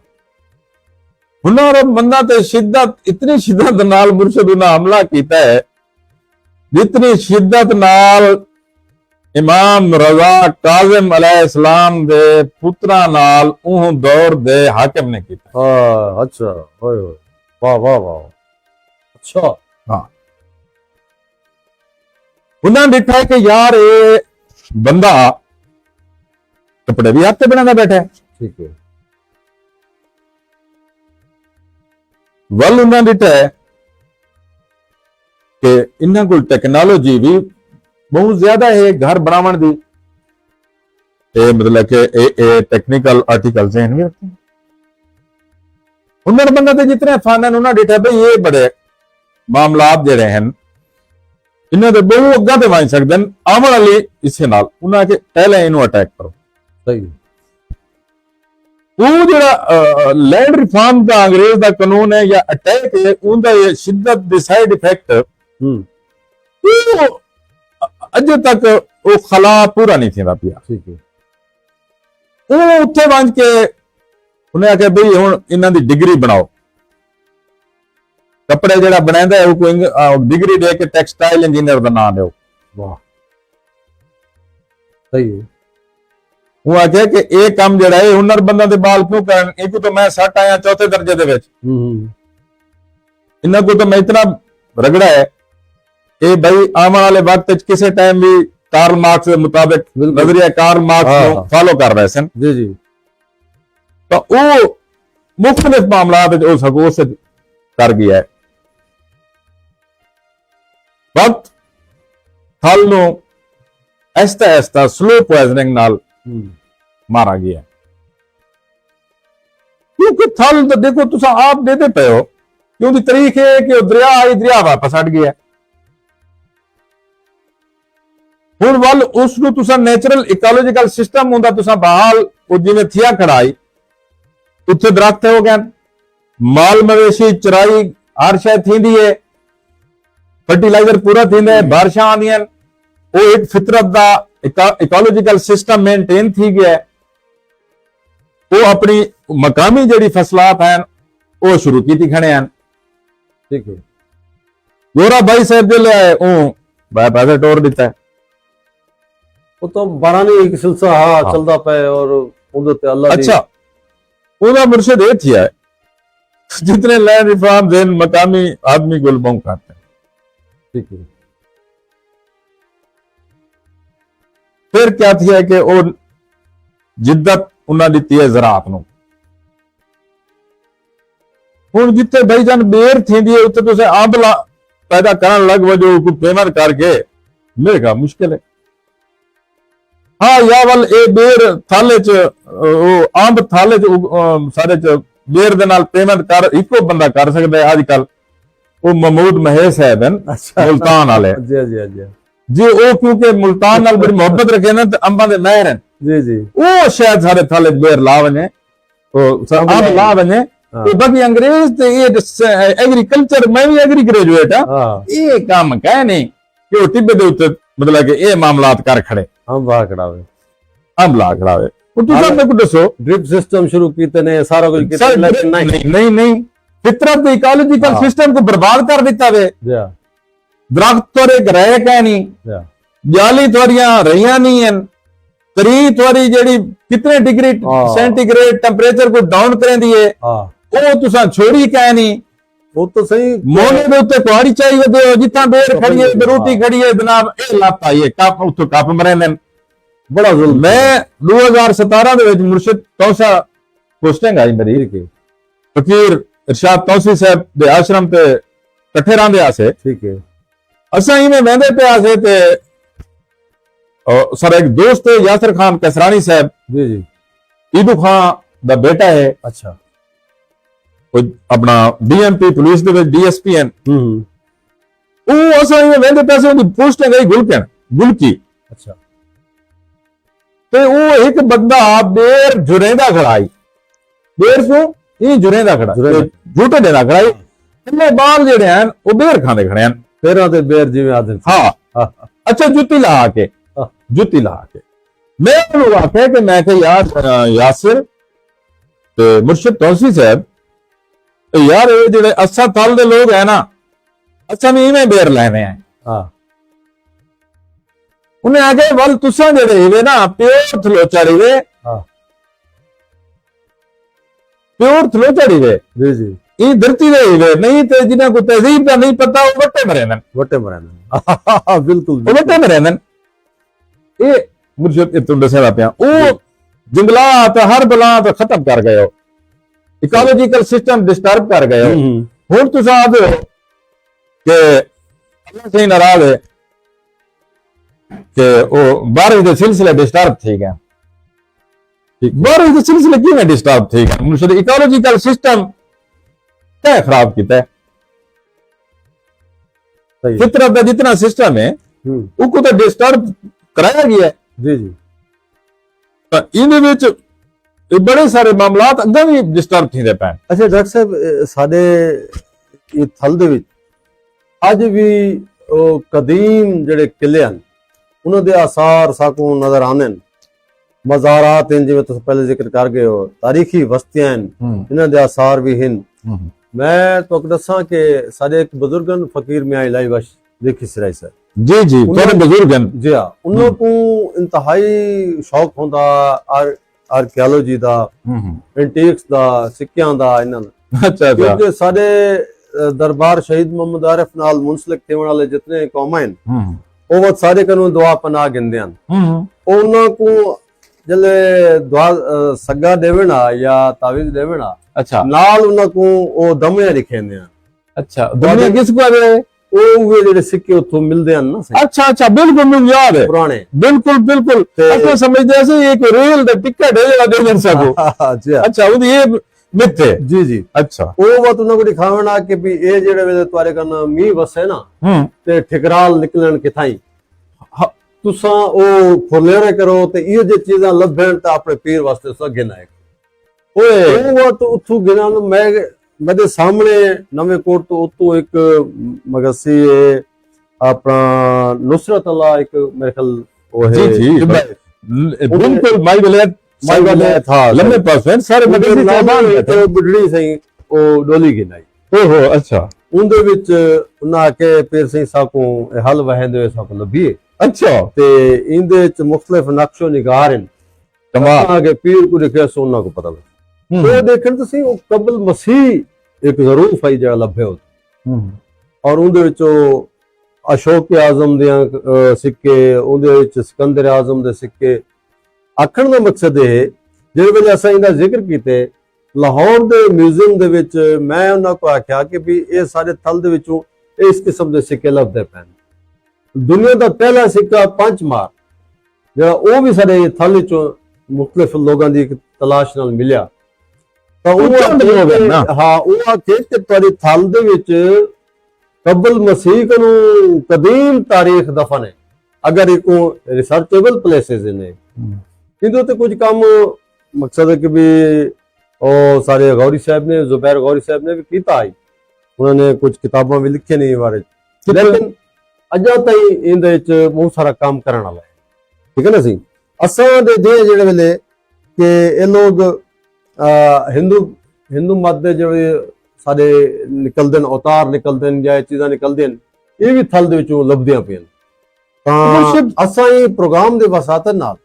हुनर बंदा ते शिद्दत इतनी शिद्दत नाल मुर्शिद उन्ना हमला कीता है जितनी शिद्दत नाल इमाम रजा काजिम अलैहिस्सलाम दे पुत्रा नाल उह दौर दे हाकिम ने कीता। हाँ अच्छा, होय होय, वाह वाह वाह, अच्छा हाँ उन्हें देखा है कि यार ये बंदा कपड़े भी हाथ से बनाना बैठा है। ठीक है, वल उन्हें देखा है कि इन्हों को टेक्नोलॉजी भी बहुत ज्यादा है घर बनावन दी, मतलब कि टेक्निकल आर्टिकल से भी रखते हैं। उन्होंने बंदा तो जितने फान उन्होंने देखा भाई ये बड़े मामलात जड़े हैं इन्हें तो बहु अग्गा ते वन सकते हैं आने वाली इसे नाल उन्हें के पहले इन्हों अटैक करो। सही वो जरा लैंड रिफॉर्म का अंग्रेज का कानून है या अटैक है उनका ये शिद्दत द साइड इफेक्ट वो अजे तक वो खला पूरा नहीं थी पिया। ठीक है, वो उत्थे बंज के उन्हें आख्या भाई हुण इन्हां दी डिग्री बनाओ, कपड़े जड़ा बनांदा है वो कोई डिग्री दे के टेक्सटाइल इंजीनियर का नाम दो। वाह सही है, वो आख्या कि ये काम जड़ा है हुनर बंदा दे बाल क्यों करन, इनको तो मैं सट आया चौथे दर्जे दे विच, इन्हां को तो मैं इतना रगड़ा है ये भाई आने वाले वक्त किसी टाइम भी कार्ल मार्क्स के मुताबिक नजरिया कार्ल मार्क्स को फॉलो कर रहे सन जी जी, तो वो मुख्तलिफ मामला से कर गया है। वक्त थल नूं ऐसा ऐसा स्लो पॉइजनिंग नाल मारा गया है। क्योंकि थल तो देखो तुम आप देते पे हो कि उनकी तारीख है कि दरिया आई दरिया वापस हट गया हुण वल उसनूं तुसां नेचुरल इकोलॉजिकल सिस्टम हुंदा तुसां बहाल वो जिवें थिया खड़ाई उत्थे दरख्त हो गए माल मवेशी चराई हर शय थींदी है फर्टिलाइजर पूरा थींदा है बारिशां आंदियां वो एक फितरत दा इकोलॉजिकल सिस्टम मेंटेन थी गया है। वो अपनी मकामी जड़ी फसलात हैं वो शुरू की थी खड़े हैं। ठीक है। गोरा भाई साहब जो ले आए वो पैसा टोर देता है। वो तो बारानी एक सिलसिला हाँ चलता पे और उधर ते अल्लाह दी। अच्छा ਉਹਦਾ ਮੁਰਸ਼ਿਦ ਇਹ ਥी है जितने लैंड रिफॉर्म देन मकामी आदमी गुलबों करते हैं। ठीक है। फिर क्या थी है कि वो जिद्दत उन्हें दी है ज़राअत नूं। हुण जिथे भाईजान बेर थींदी है उत्थे तुसीं अंब पैदा करन लग वजो कोई पेमेंट करके मेरे का मुश्किल है। हाँ या वल ए बेर थाले च अंब थाले च सारे च बेर दे नाल पेमेंट कर इको बंदा कर सकदा है। अजकल वो महमूद महेश साहब हैं अच्छा मुल्तान वाले जी जी जी जी वो क्योंकि मुल्तान नाल बड़ी मोहब्बत रखे ना ते अंबां दे महर हैं जी जी वो शायद सारे थाले बेर ला वने तो अंब ला वने तो बाकी अंग्रेज ते ये एग्रीकल्चर मैं भी एग्री ग्रेजुएट हां ये काम कह नहीं कि वो टिब्बे दे उत्ते मतलब कि ये मामलात कर खड़े हम बाहर खड़ावे अंब ला खड़ावे तो तुम मेरे को दसो ड्रिप सिस्टम शुरू कीते ने सारा कुछ कीते लेकिन नहीं फितरत इकोलॉजिकल सिस्टम को बर्बाद कर दिता वे। दरख्त तोरे रह के नहीं जाली तोरियां रहियां नहीं हैं तरी तोरी जेडी कितने डिग्री सेंटीग्रेड टेंपरेचर को डाउन करें दिए वो तुसा छोड़ी के नहीं वो तो सही मोने दे उत्ते कुहाड़ी चाहिए दे जिथा बेर खड़ी है बरूती खड़ी है जनाब ए लाता ये कप उत्ते कप मरेंदे बड़ा जुल्म। मैं 2017 ਦੇ ਵਿੱਚ मुर्शिद तौसा पोस्टिंग आई मेरी की फकीर इरशाद तौसी साहब दे आश्रम ते इकट्ठे रहंदे आसे। ठीक है। असा इवें वेंदे पे आसे ते सर एक दोस्त है यासिर खान कसरानी साहब जी जी ईदू खान दा बेटा है। अच्छा कोई अपना डीएमपी पुलिस दे विच डीएसपी हैं वो असा इवें वेंदे पे आसे उनकी पोस्टिंग आई गुलकी। अच्छा ते वो एक बंदा बेर जुरेंदा खड़ाई बेर सो ये जुरेंदा खड़ा झूठे देना खड़ाई इन्ने बाल जेड़े हैं वो बेर खाने खड़े हैं पैरां ते बेर जिवें आदमी। हाँ अच्छा जुत्ती ला के मैं उन्होंने आख्या कि मैं कि यार यासिर ते मुर्शिद तौसी साहब यार ये जेड़े अस्सा तल दे लोग है ना अच्छा भी इवें बेर लेने हैं। हाँ उन्हें आगे वल तुसा जेड़े हिवे ना प्योर थलोचाड़ी वे प्योर थलोचाड़ी वे जी जी ये धरती दे हिवे नहीं ते जिन्हां को तहजीब दा नहीं पता वो वट्टे मरेंदन बिल्कुल वट्टे मरेंदन। ये मुर्शिद तुम दसेदा पिया ओ जंगलात हर बलात खत्म कर गए हो इकोलॉजिकल सिस्टम डिस्टर्ब कर गए हो। हुण तुसा आदे के अल्लाह से नाराज है कि वो बारिश के सिलसिले डिस्टर्ब थी गए। बारिश के सिलसिले क्यों डिस्टर्ब थी गए मुर्शिद इकोलॉजिकल सिस्टम क्या खराब किया है। फितरत का जितना सिस्टम है उसको तो डिस्टर्ब कराया गया है जी जी। इन बड़े सारे मामलात अगर भी डिस्टर्ब थी पैन। अच्छा डॉक्टर साहब साडे ये थल दे विच अज भी कदीम जेड़े किले हैं उन्हों दे आसार साकू नजर आने मज़ारात हैं जिवें तुसीं पहले जिक्र कर गए हो तारीखी बस्तियां हैं इन्हां दे आसार भी हैं। मैं तो दसा कि साडे एक बुजुर्गन फकीर मियां इलाही बख्श देखी सिराई सर जी जी थोड़े बुजुर्गन जी हाँ उन्हों को इंतहाई शौक होंदा आर्कियोलॉजी दा एंटीक्स दा सिक्कियां दा इन्हां दा। अच्छा क्योंकि साडे दरबार शहीद मोहम्मद आरिफ नाल मुंसलिक थिवण वाले जितने कौम हैं वो सारे कनु दुआ पनाह गिनदे हैं उन्हां को जले दुआ सगा देवना या तावीज देवना। अच्छा नाल उन्हां को ओ दमया लिखेंदे हैं। अच्छा दमया किस को आवे वो जेडे सिक्के उथों मिलदे हैं ना। अच्छा अच्छा बिल्कुल मुझे याद है पुराने बिल्कुल बिल्कुल अच्छा समझदे ऐसे एक रेल दा टिकट है जेड़ा दे सको। अच्छा वो ये मिथे जी जी। अच्छा वो बात उन्हां को दिखावना कि भी ए जेड़े वे तुम्हारे कन मी वसे ना ते ठिकराल निकलन किथाई तुसा ओ फुलेरे करो ते इयो जे चीजां लभण ते अपने पीर वास्ते सा गिनाए ओए वो तो उथू गिना मैं मेरे सामने नवे कोट तो उतो एक मगसी है ਆਪਣਾ ਨੁਸਰਤ ਅੱਲਾ ਇੱਕ ਮੇਰੇ ਖਿਆਲ ਉਹ ਹੈ जी जी बिल्कुल माई वलायत ਮਾਈ ਵਾਲੇ ਥਾ लम्बे पास हैं सारे मदरसे साहबान रहते हैं। ਬੁੱਢੜੀ ਸਹੀ ਉਹ ਡੋਲੀ ਗਿਨਾਈ ओहो अच्छा ਉਹਦੇ ਵਿੱਚ ਉਹਨਾਂ ਆਕੇ ਪੀਰ ਸਿੰਘ ਸਾਹਿਬ ਕੋ ਹਲ ਵਹਿੰਦੇ ਹੋਏ ਸਭ ਲੱਭੀਏ अच्छा ਤੇ ਇਹਦੇ ਵਿੱਚ ਮੁxtਲਿਫ ਨਕਸ਼ੋ ਨਿਗਾਰ ਹਨ कमाल ਆਗੇ ਪੀਰ ਕੋ ਦੇਖਿਆ ਸੋਨਾ ਕੋ ਪਤਾ ਲੱਗ ਉਹ ਦੇਖਣ ਤੁਸੀਂ ਉਹ ਕਬਲ ਮਸੀਹ ਇੱਕ ਜ਼ਰੂਰ ਫਾਈ ਜਿਹੜਾ ਲੱਭੇ ਹੋ ਔਰ ਉਹਦੇ ਵਿੱਚ ਉਹ ਅਸ਼ੋਕ ਆਜ਼ਮ ਦੇ ਸਿੱਕੇ ਉਹਦੇ ਵਿੱਚ ਸਿਕੰਦਰ ਆਜ਼ਮ ਦੇ ਸਿੱਕੇ ਆਖਣ ਦਾ ਮਕਸਦ ਇਹ ਜਿਹੜੇ ਵੇਲੇ ਅਸਾਂ ਇਹਦਾ ਜ਼ਿਕਰ ਕੀਤੇ ਲਾਹੌਰ ਦੇ ਮਿਊਜ਼ੀਅਮ ਦੇ ਵਿੱਚ ਮੈਂ ਉਹਨਾਂ ਕੋ ਆਖਿਆ ਕਿ ਵੀ ਇਹ ਸਾਰੇ ਥਲ ਦੇ ਵਿੱਚੋਂ ਇਸ ਕਿਸਮ ਦੇ ਸਿੱਕੇ ਲੱਭਦੇ ਪੈਣ ਦੁਨੀਆ ਦਾ ਪਹਿਲਾ ਸਿੱਕਾ ਪੰਜ ਮਾਰ ਜਿਹੜਾ ਉਹ ਵੀ ਸਾਡੇ ਥਲ ਵਿੱਚੋਂ ਮੁxtਲਿਫ ਲੋਕਾਂ ਦੀ ਇੱਕ ਤਲਾਸ਼ ਨਾਲ ਮਿਲਿਆ ਤਾਂ ਉਹ ਹਾਂ ਉਹ ਆਖੇ ਕਿ ਤੁਹਾਡੇ ਥਲ ਦੇ ਵਿੱਚ ਕਬਲ ਮਸੀਹ ਨੂੰ ਕਦੀਮ ਤਾਰੀਖ ਦਫਨ ਹੈ ਅਗਰ ਇਹ ਕੋ ਰਿਸਰਚੇਬਲ ਪਲੇਸਿਸ ਨੇ ਇਹਦੇ ਤੇ ਕੁਝ ਕੰਮ ਮਕਸਦ ਹੈ ਕਿ ਵੀ ਉਹ ਸਾਰੇ ਗੌਰੀ ਸਾਹਿਬ ਨੇ ਜ਼ੁਬੈਰ ਗੌਰੀ ਸਾਹਿਬ ਨੇ ਵੀ ਕੀਤਾ ਹੈ ਉਹਨਾਂ ਨੇ ਕੁਝ ਕਿਤਾਬਾਂ ਵੀ ਲਿਖੀਆਂ ਨੇ ਇਹ ਬਾਰੇ ਲੇਕਿਨ ਅਜਾ ਤਾਈਂ ਇਹਦੇ ਵਿੱਚ ਬਹੁਤ ਸਾਰਾ ਕੰਮ ਕਰਨ ਵਾਲਾ ਹੈ ਠੀਕ ਹੈ ਨਾ ਸੀ ਅਸਾਂ ਦੇ ਜਿਹੜੇ ਵੇਲੇ ਕਿ ਇਹ ਲੋਕ ਹਿੰਦੂ ਮਤ ਦੇ ਜਿਹੜੇ ਸਾਡੇ ਨਿਕਲਦੇ ਨੇ ਅਵਤਾਰ ਨਿਕਲਦੇ ਨੇ ਜਾਂ ਇਹ ਚੀਜ਼ਾਂ ਨਿਕਲਦੀਆਂ ਨੇ ਇਹ ਵੀ ਥਲ ਦੇ ਵਿੱਚੋਂ ਲੱਭਦੀਆਂ ਪਈਆਂ ਤਾਂ ਅਸਾਂ ਇਹ ਪ੍ਰੋਗਰਾਮ ਦੇ ਵਸਾਤਨ ਨਾਲ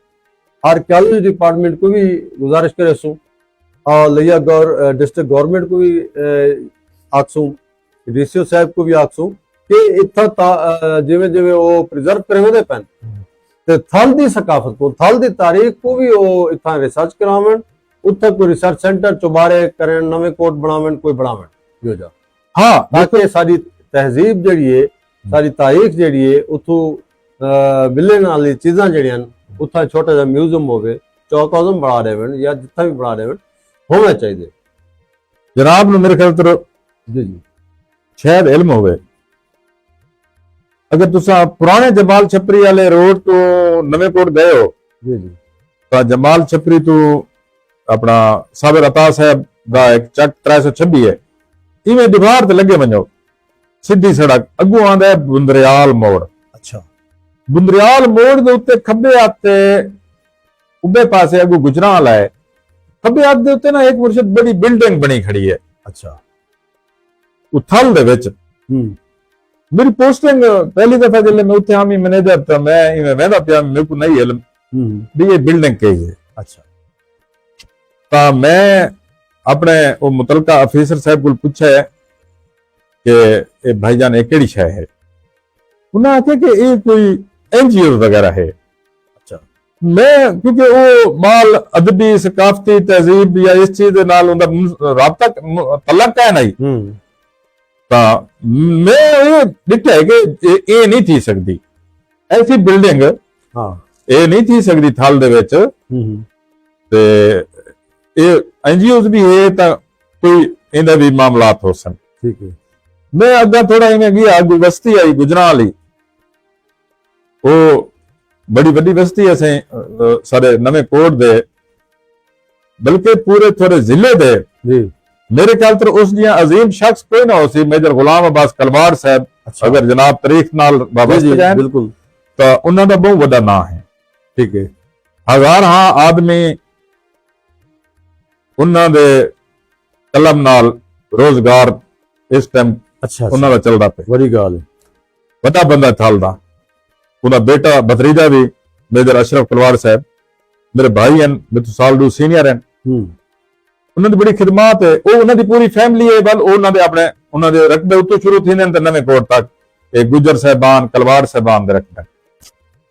आर्कियोलॉजी डिपार्टमेंट को भी गुजारिश करे सू और लिया डिस्ट्रिक्ट गवर्नमेंट को भी आखसूं डीसीओ साहब को भी आखसूं कि इतना जिवें जिवें वो प्रिजर्व करे होते पैन ते थल दी सकाफत को थल दी तारीख को भी वो इतना रिसर्च करावन उत्थे कोई रिसर्च सेंटर चुबारे करें नवे कोट बनावन कोई बनावन जो जा हाँ ताकि सारी तहजीब जड़ी है सारी तारीख जड़ी है उथों मिलने वाली चीज़ां जड़ियां उत्था छोटा जिहा म्यूजियम होवे चौक आज़म बना देवन या जितना भी बना देवन होना चाहिए जनाब ने मेरे ख्याल तो जी जी शायद इल्म होवे अगर तुसा पुराने जमाल छपरी वाले रोड तो नवे कोट गए हो जी जी तो जमाल छपरी तो अपना साबिर अता साहब दा एक चक 326 है इवें दीवार ते लगे वञो सीधी सड़क अगू आंदा है बुंदरियाल मोड़ अच्छा बुंदरियाल मोड़ दे उत्ते खब्बे हाथे उबे पासे अगू गुजराल है खब्बे हाथ दे उत्ते ना एक मुर्शिद बड़ी बिल्डिंग बनी खड़ी है अच्छा उथल दे विच मेरी पोस्टिंग पहली दफा जब मैं उत्ते आमी मैनेजर था मैं इवें वेंदा पिया मेरे को नहीं इल्म भी ये बिल्डिंग कही है अच्छा ता मैं अपने वो मुतलका अफीसर साहब को पूछा है कि ए भाईजान ये केड़ी शय है उन्हें आखे कि ये कोई एनजीओ वगैरह है अच्छा मैं क्योंकि वो माल अदबी सकाफती तहजीब या इस चीज नाल उनका राबता तलक है नहीं ता मैं ये दिखा है कि ये नहीं थी सकती ऐसी बिल्डिंग हाँ ये नहीं थी सकती थल दे विच ते ये एनजीओज भी है ता कोई इंदा भी मामलात हो सन ठीक है मैं अगर थोड़ा इवें गया अगू बस्ती आई गुजराल ही वो बड़ी बड़ी बस्ती है सारे नवे कोट दे बल्कि पूरे थोड़े जिले दे जी मेरे ख्याल तो उस दिया अजीम शख्स कोई ना हो सी मेजर गुलाम अब्बास कलवार साहब अच्छा अगर जनाब तारीख नाल वाबस्ते जाए बिल्कुल तो उन्हां दा बहुत बड़ा नाम है ठीक है हजार हाँ आदमी उन्हां दे कलम नाल रोजगार इस टाइम अच्छा उन्हां दा चलदा पे बड़ी गाल है बड़ा बंदा थल दा उनका बेटा भतरीजा भी मेजर अशरफ कलवार साहब मेरे भाई हैं मेरे साल दो सीनियर हैं उन्होंने बड़ी खिदमत है वो उन्होंने पूरी फैमिली है बल उन्होंने अपने उन्होंने रकबे उतो शुरू थी ने नवे कोट तक एक गुजर साहबान कलवार साहबान दे रकबे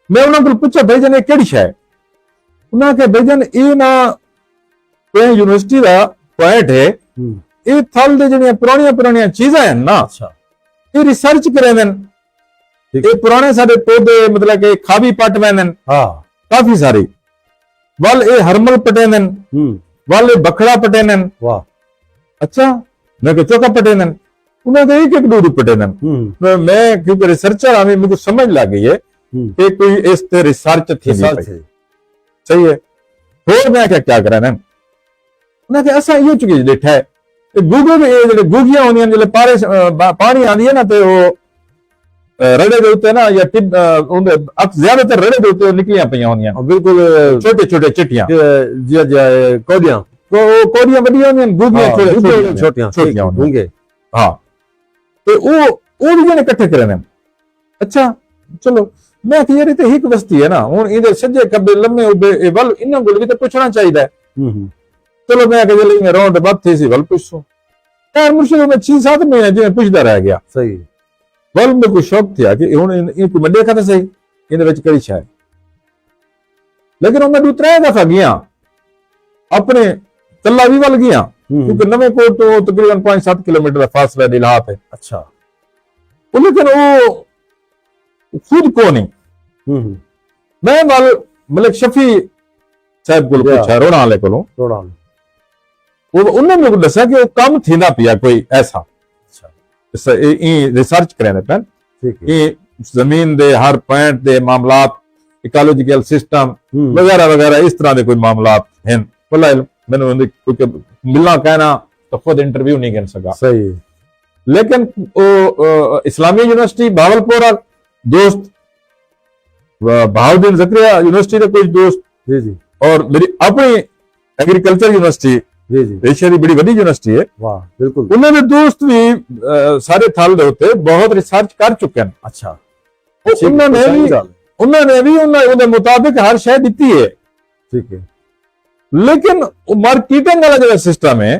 मैं उन्होंने पूछा भाईजान ये केड़ी शय उन्होंने कहा भाईजान ये ना कोई यूनिवर्सिटी का पॉइंट है ये थल दे जड़ियां पुरानियां चीज़ां हैं ना अच्छा ये रिसर्च करे ये पुराने सारे पौधे मतलब कि खाबी पट वैन हाँ काफी सारी वाल ये हरमल पटेन वाल ये बखड़ा पटेन वाह अच्छा मैं चौका पटेन उन्होंने एक एक दूर पटेन मैं क्योंकि रिसर्चर आमी मुझे समझ लग गई है कि कोई इस ते रिसर्च थी सही है फिर मैं क्या करा ना उन्हें ऐसा ये चुकी देखा है गूगल ये गुगियां होंदियां जिले पारे पानी आंदी है ना तो वो ਰੜੇ ਦੇ ਉੱਤੇ ਨਾ ਜਾਂ ਉਹਦੇ ਜ਼ਿਆਦਾਤਰ ਰੜੇ ਦੇ ਉੱਤੇ ਨਿਕਲੀਆਂ ਪਈਆਂ ਹੁੰਦੀਆਂ ਬਿਲਕੁਲ ਛੋਟੇ ਛੋਟੇ ਚਿੱਟੀਆਂ ਜੀ ਕੋਡੀਆਂ ਕੋੜੀਆਂ ਵੱਡੀਆਂ ਹੁੰਦੀਆਂ ਗੂੰਗੀਆਂ ਛੋਟੀਆਂ ਛੋਟੀਆਂ ਗੂੰਗੇ ਹਾਂ ਤੇ ਉਹ ਵੀ ਜਿਹਨੇ ਇਕੱਠੇ ਕਰੇ ਨੇ ਅੱਛਾ ਚਲੋ ਮੈਂ ਕਿ ਯਾਰ ਇਹ ਤੇ ਇੱਕ ਬਸਤੀ ਹੈ ਨਾ ਹੁਣ ਇਹਦੇ ਸੱਜੇ ਖੱਬੇ ਲੰਮੇ ਉੱਬੇ ਇਹ ਵੱਲ ਇਹਨਾਂ ਕੋਲ ਵੀ ਤਾਂ ਪੁੱਛਣਾ ਚਾਹੀਦਾ ਹੈ ਚਲੋ ਮੈਂ ਕਿ ਲਈ ਮੈਂ ਰੌਂਡ ਬੱਥੇ ਸੀ ਵੱਲ ਪੁੱਛੋ ਯਾਰ ਮੁਰਸ਼ਿਦ ਮੈਂ 6-7 ਮਹੀਨੇ ਜਿਵੇਂ ਪੁੱਛਦਾ ਰਹਿ ਗਿਆ ਸਹੀ ਵੱਲ ਮੈਨੂੰ ਕੋਈ ਸ਼ੌਕ ਥਿਆ ਕਿ ਹੁਣ ਇਹ ਕੋਈ ਮੰਡੇ ਖਾਤਾ ਸਹੀ ਇਹਦੇ ਵਿੱਚ ਕਿਹੜੀ ਸ਼ਾਇ ਲੇਕਿਨ ਉਹ ਮੈਂ 2-3 ਦਫਾ ਗਿਆ ਆਪਣੇ ਤੱਲਾ ਵੀ ਵੱਲ ਗਿਆ ਕਿਉਂਕਿ ਨਵੇਂ ਕੋਟ ਤੋਂ ਤਕਰੀਬਨ 5-7 ਕਿਲੋਮੀਟਰ ਦਾ ਫਾਸਲਾ ਦੇ ਲਾਤ ਹੈ ਅੱਛਾ ਲੇਕਿਨ ਉਹ खुद को नहीं मैं वाल मलिक शफी साहब को पूछा रोड़ा वाले को उन्होंने मेरे को दसा कि वो कम थी ना पिया कोई ऐसा रिसर्च करें पेन जमीन दे हर पॉइंट दे मामलात इकोलॉजिकल सिस्टम वगैरह वगैरह इस तरह के कोई मामलात हैं भला मैंने मिलना कहना तो खुद इंटरव्यू नहीं कर सका सही लेकिन इस्लामी यूनिवर्सिटी भावलपुर दोस्त बहाउद्दीन जकरिया यूनिवर्सिटी के कुछ दोस्त जी जी और मेरी अपनी एग्रीकल्चर यूनिवर्सिटी जी जी एशिया की बड़ी बड़ी यूनिवर्सिटी है वाह बिल्कुल उन्होंने दोस्त भी सारे थल दे उत्ते बहुत रिसर्च कर चुके हैं अच्छा उन्होंने भी उन्होंने मुताबिक हर शय दी है ठीक है लेकिन मार्केटिंग वाला जो सिस्टम है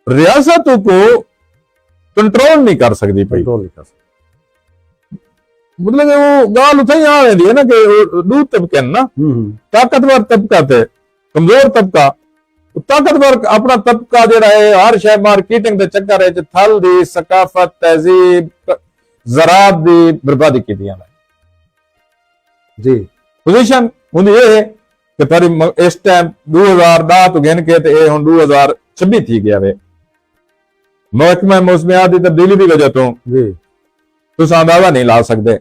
रियासतों को कंट्रोल नहीं कर सकती भाई मतलब वो गाल उठाई आ रही है ना कि दो तबके ना ताकतवर तबका थे कमजोर तबका ताकतवर अपना तबका जो है हर शय मार्केटिंग के चक्कर है थल दी सकाफत तहजीब ज़राअत दी बर्बादी की दिया जी पोजीशन हुंदी ये है कि तारी इस टाइम 2010 तो गिन के ते हुन 2026 थी गया वे महकमा मौसमियात दी तब्दीली दी वजह तो जी तुस अंदाजा नहीं ला सकते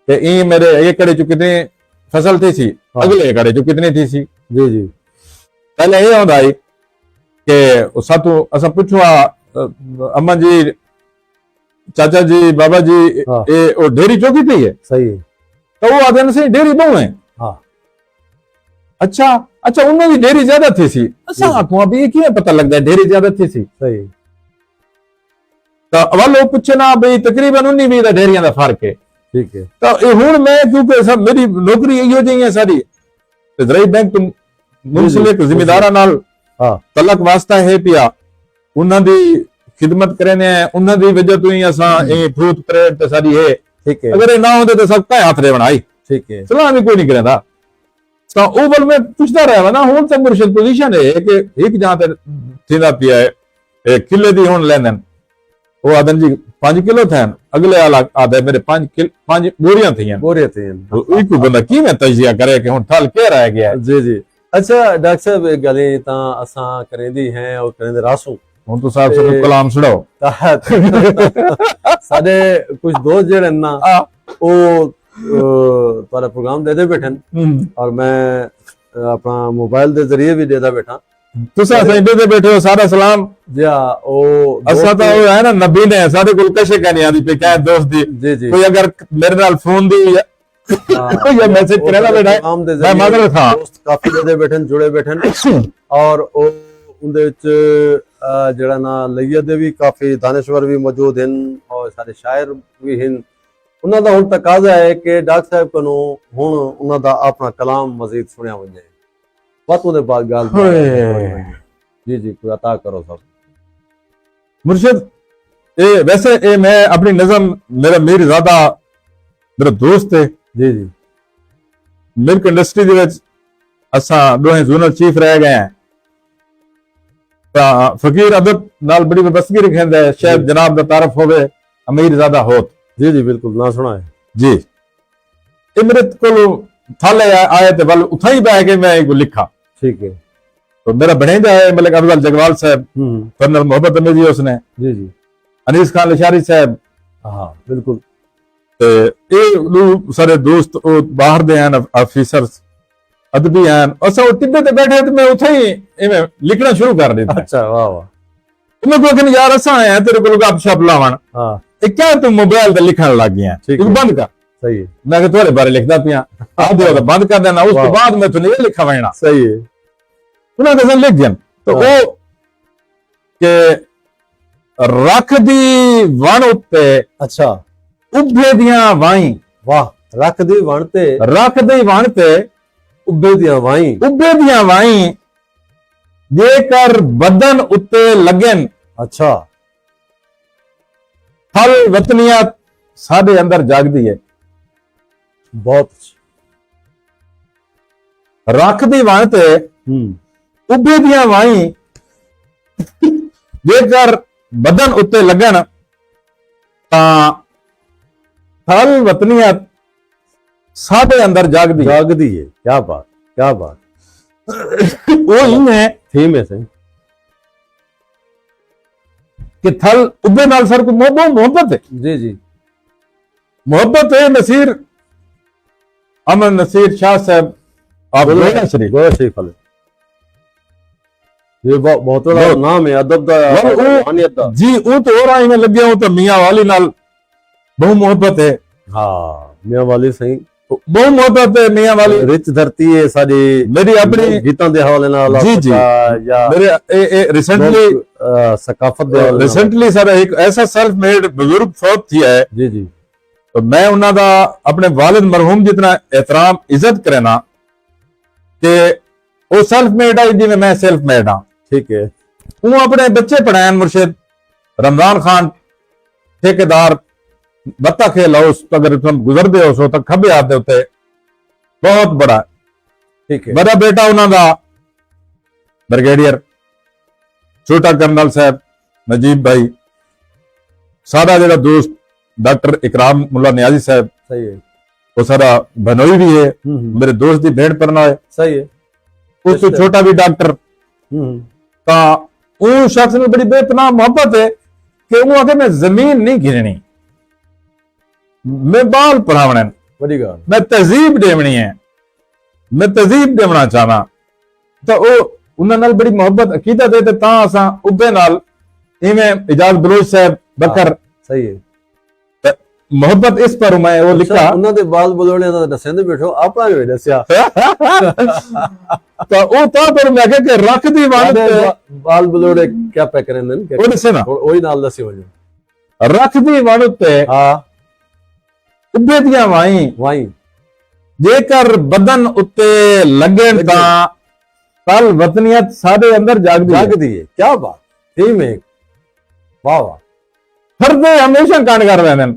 कि ई मेरे एकड़े चो कितनी फसल थी सी अगले एकड़े चो कितनी थी सी जी जी पहले ये होंदा है कि सातू असा पूछवा अम्मा जी चाचा जी बाबा जी ये ओ डेरी चौकी थी है सही तो वो आदमी से डेरी बहु है हाँ अच्छा अच्छा उन्होंने भी डेरी ज्यादा थी सी असा आंखों अभी ये क्यों पता लगता है डेरी ज्यादा थी सी सही तो वाल पूछे ना भाई तकरीबन 19-20 डेरिया का फर्क है ठीक है तो हुण मैं क्योंकि सब मेरी नौकरी इहो जी है सारी इजराइल बैंक तो मुंसलिक जिम्मेदारा नाल तलक वास्ता है पिया उन्हां दी खिदमत करने उन्हां दी वजह तो ही असा ए फ्रूट ट्रेड ते सारी है ठीक है अगर ये ना होंदे तो सब हाथ रे बनाई ठीक है सलाम भी कोई नहीं करेंदा तो ओ बल मैं पूछता रहा ना हुण तो मुर्शिद पोजीशन है कि एक जहां ते थींदा पिया है किले दी हुण लेंदन वो आदन जी 5 किलो थे अगले आदे मेरे 5 बोरियां थी एक बंदा की मैं तजिया करे कि हुन थल के रह गया जी जी अच्छा डॉक्टर साहब गले ता असा करेंदी हैं और करेंदे रासू हुन तो साहब से कलाम सुनाओ साडे कुछ दोस्त जेड़े ना ओ तारा प्रोग्राम दे बैठन और मैं अपना मोबाइल दे जरिए भी देदा बैठा तुसा सेंडे ते बैठे हो सारा सलाम जी ओ असा तो है ना नबी ने सारे कुल कशे कहनी आदी पे क्या दोस्त दी जी जी कोई अगर मेरे नाल फोन दी या मैसेज करेला बैठा मैं मगर था दोस्त काफी दे बैठन जुड़े बैठन और ओ उनदे विच जेड़ा ना लैया दे भी काफी दानिशवर भी मौजूद हैं और सारे शायर भी हैं उन्हां दा हुण तकाजा है कि डॉक्टर साहब कनो हुण उन्हां दा अपना कलाम मजीद सुनिया वजे बातों दे बाद गाल जी जी कोई अता करो सब मुर्शिद ए वैसे ए मैं अपनी नज़म मेरा मीर ज़ादा मेरा दोस्त है जी जी मिल्क इंडस्ट्री दे विच असा दोहे जोनल चीफ रह गए हैं ता फकीर अदब नाल बड़ी वबस्तगी रखंदा है शायद जनाब दा तारफ होवे अमीर ज़ादा होत जी जी बिल्कुल ना सुना है जी ए मेरे को थाले आए ते वल उठाई बैठ के मैं एक लिखा ठीक है तो मेरा बनेजा है मलिक अफजल जगवाल साहब कर्नल मोहम्मद अमीर जी उसने जी जी अनीस खान लशारी साहब हाँ बिल्कुल ते ए सारे दोस्त बाहर दे हैं ऑफिसर्स अदबी हैं असा टिब्बे ते बैठे ते मैं उठे ही इवें लिखना शुरू कर दिता अच्छा वाह वाह मैं को यार असा आया तेरे को गप शप लावन हां क्या तू मोबाइल ते लिखण लग गया, ठीक तू है। बंद कर। सही है, मैं कि थोड़े बारे लिखदा पिया, आ दे तो बंद कर देना, उस तो वाह। बाद मैं तूने ये लिखा वैना सही है। उन्हें कसम लिख गया। तो हाँ। वो के रख दी वण उत्ते अच्छा, उभे दियां वाई, वाह, रख दी वणते रख दी वण ते उब्बे दियां वाई। उभे दियां वाई, जेकर बदन उत्ते लगन अच्छा, फल वतनियत साडे अंदर जागदी है। बहुत अच्छा। रख दी वण ते उभे दियां वाई, जेकर बदन उत्ते लगन तां फल वतनियत साडे अंदर जागदी है। जागदी है, क्या बात, क्या बात। वो ही है थीम है सही। कि थल उभे नाल सर को मोहब्बत है, जी जी, मोहब्बत है। नसीर अमन नसीर शाह साहब आप गोयना शरीफ गोया शरीफ वाले, ये बहुत बड़ा बहुत। नाम है अदब दा, वाह, वो- रूहानियत दा। जी वो तो और आई में लगे हूं तो मियां वाली नाल बहु मोहब्बत है, हाँ, मियां वाली सही। बहु मोहब्बत है मियां वाली। रिच धरती है साडी, मेरी अपनी गीतां दे हवाले नाल जी, जी। या मेरे रिसेंटली सकाफत दे हवाले नाल। रिसेंटली सर एक ऐसा सेल्फ मेड बुजुर्ग फौत थी है, जी जी, तो मैं उन्हों दा अपने वालिद मरहूम जितना एहतराम इज्जत करना कि वो सेल्फ मेड है जिवें मैं सेल्फ मेड हाँ। ठीक है। वो अपने बच्चे पढ़ायन मुर्शिद रमजान खान ठेकेदार बत्ता खेल हाउस, अगर तुम गुजरते हो सो तक खब्बे हाथ दे उत्ते बहुत बड़ा ठीक है। बड़ा बेटा उन्होंने ब्रिगेडियर छोटा कर्नल साहब नजीब भाई, सारा जरा दोस्त डॉक्टर इकराम मुल्ला नियाजी साहब, सही है। वो सारा भनोई भी है, मेरे दोस्त की भेड़ परना है, सही है। उससे अच्छा। छोटा भी डॉक्टर। ता वो शख्स में बड़ी बेपनाह मोहब्बत है कि वो आके मैं जमीन नहीं गिरनी, मैं बाल पढ़ावने, बड़ी गल। मैं तहजीब देवनी है, मैं तहजीब देवना चाहना। तो वो उन्हां नाल बड़ी मोहब्बत अकीदत है, ते तां असां उबे नाल इवें इजाज बलोच साहब बकर सही है। ते मोहब्बत इस पर मैं वो लिखा उन्हां दे बाल बलोड़े दा दसेंदे बैठो, आपा ने दस्या। तो वो तां पर मैं कह के रख दी वाल बाल बलोड़े क्या पे करन वो दसे ना ओही नाल दस्यो वञो। रख दी वाल ते हां, उबे दियां वाई, वाई। जेकर बदन उत्ते लगन तां फल वतनियत साडे अंदर जागदी है। जागदी है, क्या बात। थीम है, वाह वाह। फर्दे हमेशा कांड कर रहे हैं।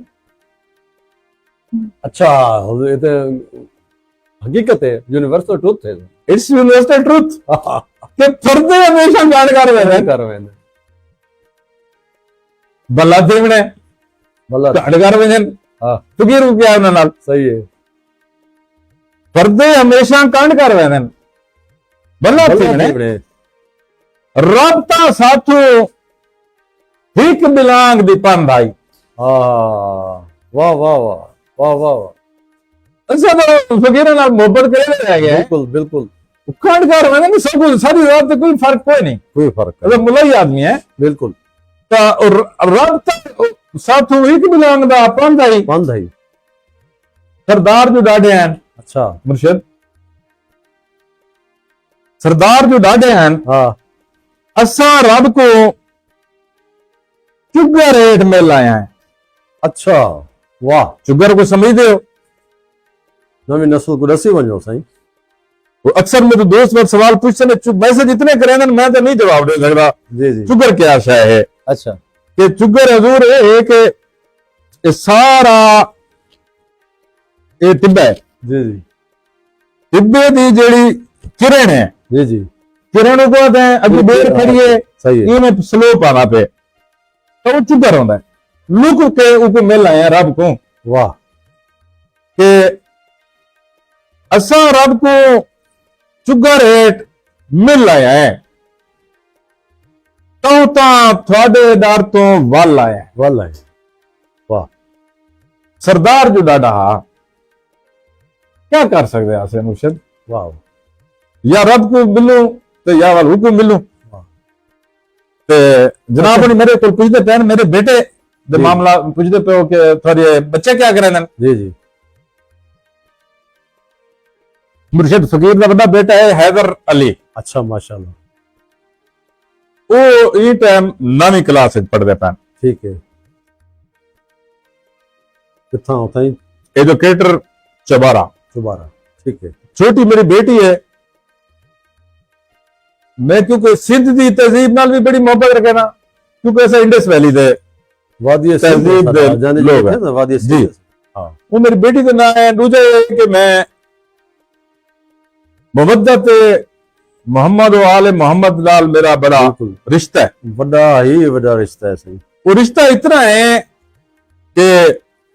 अच्छा, ये तो हकीकत है, यूनिवर्सल ट्रुथ है। इट्स यूनिवर्सल ट्रुथ कि फर्दे हमेशा कांड कर रहे हैं। कर रहे हैं बल्ला देवने भला। कांड कर रहे हैं। हाँ, फकीर को क्या उन्होंने नाल सही है। फर्दे हमेशा कांड कर रहे हैं। बल्ला देवने बड़े रबता साथू ठीक बिलांग दी पंध आई। हाँ, वाह वाह वाह वाह वाह वाह। अच्छा तो फकीर नाल मोहब्बत करे रह गए, बिल्कुल बिल्कुल, कांड कर रहे हैं। सब कुछ सारी रात कोई फर्क कोई नहीं, कोई फर्क नहीं। मतलब मुलाई आदमी है। बिल्कुल, तो रबता साथू ठीक बिलांग दा पंध आई। बंद है। सरदार जो डाढ़े हैं अच्छा, मुर्शिद, सरदार जो डाढ़े हैं, हाँ, असा रब को चुगर रेट मिल आया है। अच्छा, वाह। चुगर को समझते हो? नवी नस्ल को दसी वञो साईं। वो अक्सर मेरे दोस्त मेरे सवाल पूछते हैं, मैसेज इतने करे मैं तो नहीं जवाब दे सकता। जी जी, चुगर क्या शय है? अच्छा, कि चुगर हजूर ये है कि ये सारा ये टिब्बा है, जी जी, टिब्बे दी जेड़ी किरण है, जी जी, किरण को कहते हैं अभी बेर खड़िए सही है। इन्हें स्लो पाना पे तो वो चुगर होता है। लुक के ऊपर मिल आए हैं रब को वाह, कि असा रब को चुगर रेट मिल आया है तो थोड़े दर तो वल आया है। वाला है, वाह। सरदार जो डाडा क्या कर सकते हैं ऐसे मुर्शिद? वाह, या रब को मिलूं तो या वाल हुक्म मिलूं। ते जनाब ने मेरे को पूछते पैन मेरे बेटे ਦੇ ਜੀ। ਮਾਮਲਾ ਪੁੱਛਦੇ ਪਿਓ ਕਿ ਤੁਹਾਡੇ ਬੱਚੇ ਕੀ ਕਰ ਰਹੇ ਨੇ। ਜੀ ਜੀ ਮੁਰਸ਼ਿਦ ਫਕੀਰ ਦਾ ਵੱਡਾ ਬੇਟਾ ਹੈ ਹੈਦਰ ਅਲੀ, ਅੱਛਾ ਮਾਸ਼ਾਅੱਲਾ ਉਹ ਇਹ ਟਾਈਮ 9ਵੀਂ ਕਲਾਸ ਵਿੱਚ ਪੜ੍ਹਦੇ ਪਏ। ਠੀਕ ਹੈ ਕਿੱਥਾਂ ਉਤਾਂ ਹੀ एजुकेटर चबारा। दोबारा ठीक है छोटी मेरी बेटी है, मैं क्योंकि सिंध की तहजीब नाल भी बड़ी मोहब्बत रखे ना, क्योंकि ऐसा इंडस वैली दे वादी तहजीब दे लोग हैं। वादी जी हाँ वो मेरी बेटी का नाम है। दूसरा ये कि मैं मुवद्दत मोहम्मद और आले मोहम्मद लाल मेरा बड़ा बिल्कुल रिश्ता है। बड़ा ही बड़ा रिश्ता है सही वो रिश्ता इतना है कि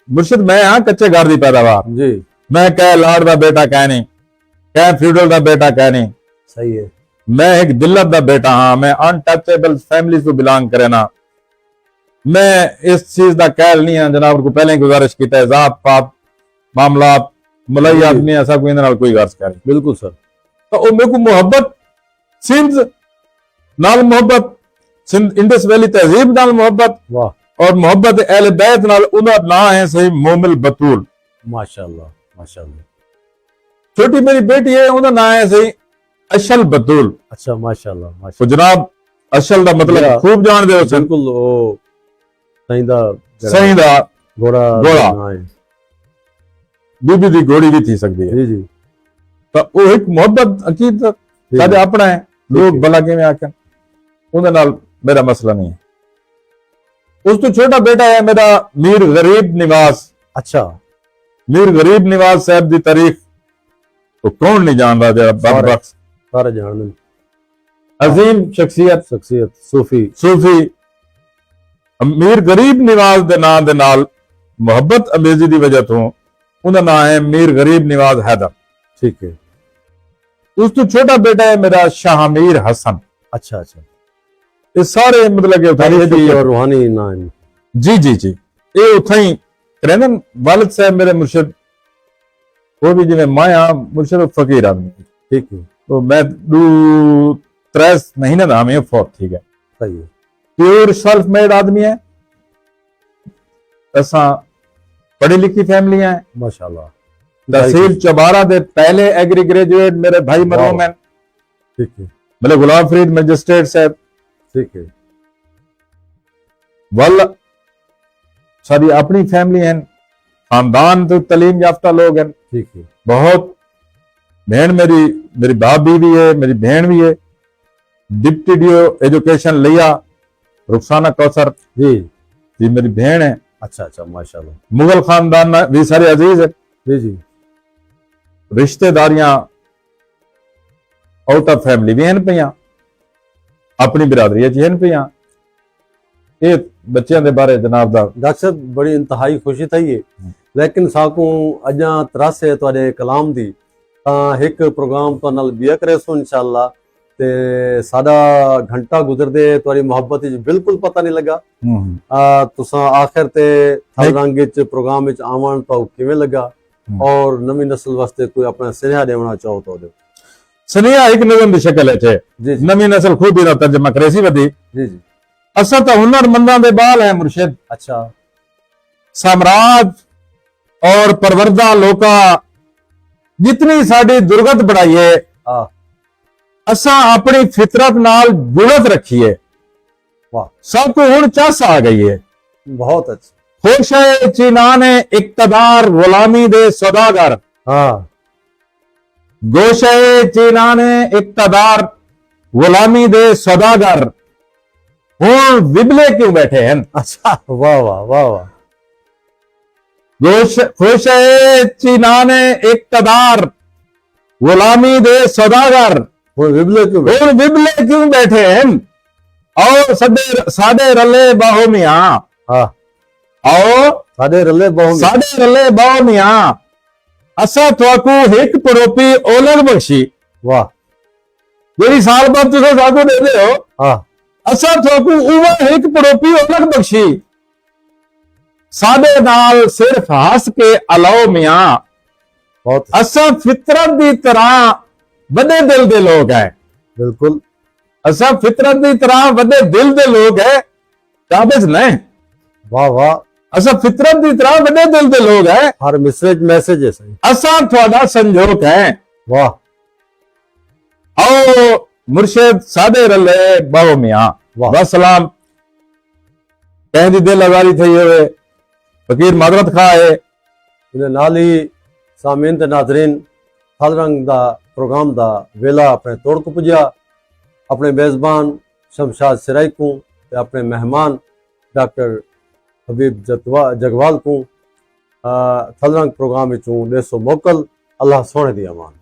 मुर्शिद मैं हाँ कच्चे घर की पैदावार, जी मैं कह लाड़ का बेटा कह नहीं, कह फ्यूडल का बेटा कह नहीं, सही है मैं एक दिल्लत का बेटा हाँ, मैं अनटचेबल फैमिली को बिलोंग करे ना, मैं इस चीज का कहल नहीं है जनाब को पहले ही गुजारिश की है जात पात मामला मलाई जी। आदमी ऐसा कोई इहदे नाल कोई गर्ज करे बिल्कुल सर तो वो मेरे को मोहब्बत सिंध नाल मोहब्बत, सिंध इंडस वैली तहजीब नाल मोहब्बत वाह और मोहब्बत अहले बैत नाल उनका नाम है सही मोमिल बतूल। माशाअल्लाह माशाअल्लाह छोटी मेरी बेटी है उनका नाम है सही अशल बतूल। अच्छा माशाअल्लाह तो माशाअल्लाह जनाब अशल का मतलब या। खूब जानते हो सन बिल्कुल ओ सही दा सही दा घोड़ा घोड़ा। हाँ है। बीबी दी घोड़ी भी थी सकती है जी जी तो वो एक मोहब्बत अकीद साडे अपना है, लोग भला किवें आखन उहदे नाल मेरा मसला नहीं है। उस तो छोटा बेटा है मेरा मीर गरीब निवास। अच्छा मीर गरीब निवास साहब दी तारीख तो कौन नहीं जान रहा जरा बदबख्त सारे जान अजीम शख्सियत शख्सियत सूफी सूफी मीर गरीब निवास दे नाम दे नाल मोहब्बत अमेजी दी वजह तो उनका नाम है मीर गरीब निवास हैदर। ठीक है उस तो छोटा बेटा है मेरा शाहमीर हसन। अच्छा अच्छा ये सारे मतलब कि तारीखी और रूहानी ना है। जी जी जी ये उथा ही रहंदन। वालिद साहब मेरे मुर्शिद वो भी जिवें माया मुर्शिद फकीर आदमी ठीक है तो मैं 2-3 महीने दा हमें फौत थी गया। सही है प्योर सेल्फ मेड आदमी है, असा पढ़ी लिखी फैमिली है। माशाअल्लाह तहसील चबारा दे पहले एग्री ग्रेजुएट मेरे भाई मरहूम हैं, ठीक है मेरे गुलाम फरीद मजिस्ट्रेट साहब। ठीक है वल सारी अपनी फैमिली है, खानदान तो तलीम याफ्ता लोग हैं ठीक है बहुत। बहन मेरी मेरी भाभी भी है, मेरी बहन भी है। डिप्टी डीओ एजुकेशन लिया रुखसाना कौसर जी जी मेरी बहन है। अच्छा अच्छा माशाअल्लाह मुगल खानदान में भी सारे अजीज है। जी जी रिश्तेदारियां आउट ऑफ फैमिली भी हैं पियां, अपनी बिरादरी च हैं पियां। ये बच्चों के बारे जनाब दा डॉक्टर साहब बड़ी इंतहाई खुशी थी है लेकिन साकू अजा तरासे तुहाडे कलाम दी एक प्रोग्राम तो नाल बिया करे सो इंशाअल्लाह ते साडा घंटा गुजरदे तुहाडी मोहब्बत च बिल्कुल पता नहीं लगा। तुसा आखिर ते हर रंग च प्रोग्राम च आवन तो किवें लगा और नवी नस्ल वास्ते कोई अपना स्नेहा देना चाहो तो दो। सनेहा एक नज़म की शक्ल है जी जी नवी नस्ल खुद ही तर्जमा करे सी वधी जी जी असा तो हुनरमंदा दे बाल है मुर्शिद। अच्छा साम्राज और परवरदा लोका जितनी साडी दुर्गत बढ़ाई है हाँ असा अपनी फितरत नाल जुड़त रखी है। वाह सब को हुण चस आ गई है। बहुत अच्छा खुश है चीनाने इक्तदार गुलामी दे सौदागर। हाँ गोशे चीनाने इक्तदार गुलामी दे सौदागर हुण विबले क्यों बैठे हैं। अच्छा वाह वाह वाह वाह खुश है चीनाने इक्तदार गुलामी दे सौदागर वो विबले क्यों बैठे? हुण विबले क्यों बैठे हैं। आओ साडे रले बाहो मियां हाँ आओ साडे रले बहु साडे रले बाहो मियां असा तुहाकू हिक पड़ोपी ओलग बख्शी वाह जेड़ी साल बाद तुसीं साकू देंदे हो हाँ असा तुहाकू उवा हिक पड़ोपी ओलग बख्शी साडे नाल सिर्फ हस के अलाओ मियां बहुत असा फितरत दी तरह वड्डे दिल दे लोग है। वाह वाह असा फितरत की तरह बड़े दिल के लोग हैं। हर मिसरे मैसेज है सही असा थोड़ा संजोग है। वाह आओ मुर्शिद सादे रले बाबो मियां वाह। वसलाम कहीं दी दिल आजारी थी हुए फकीर मादरत खा है। इन्हें नाल ही सामीन ते नाजरीन फलरंग दा प्रोग्राम दा वेला अपने तोड़ को पुजा। अपने मेज़बान शमशाद सिराई को ते अपने मेहमान डॉक्टर हबीब जगवाल को फलरंग प्रोग्राम विचों 150 मोकल। अल्लाह सोने दी अमान।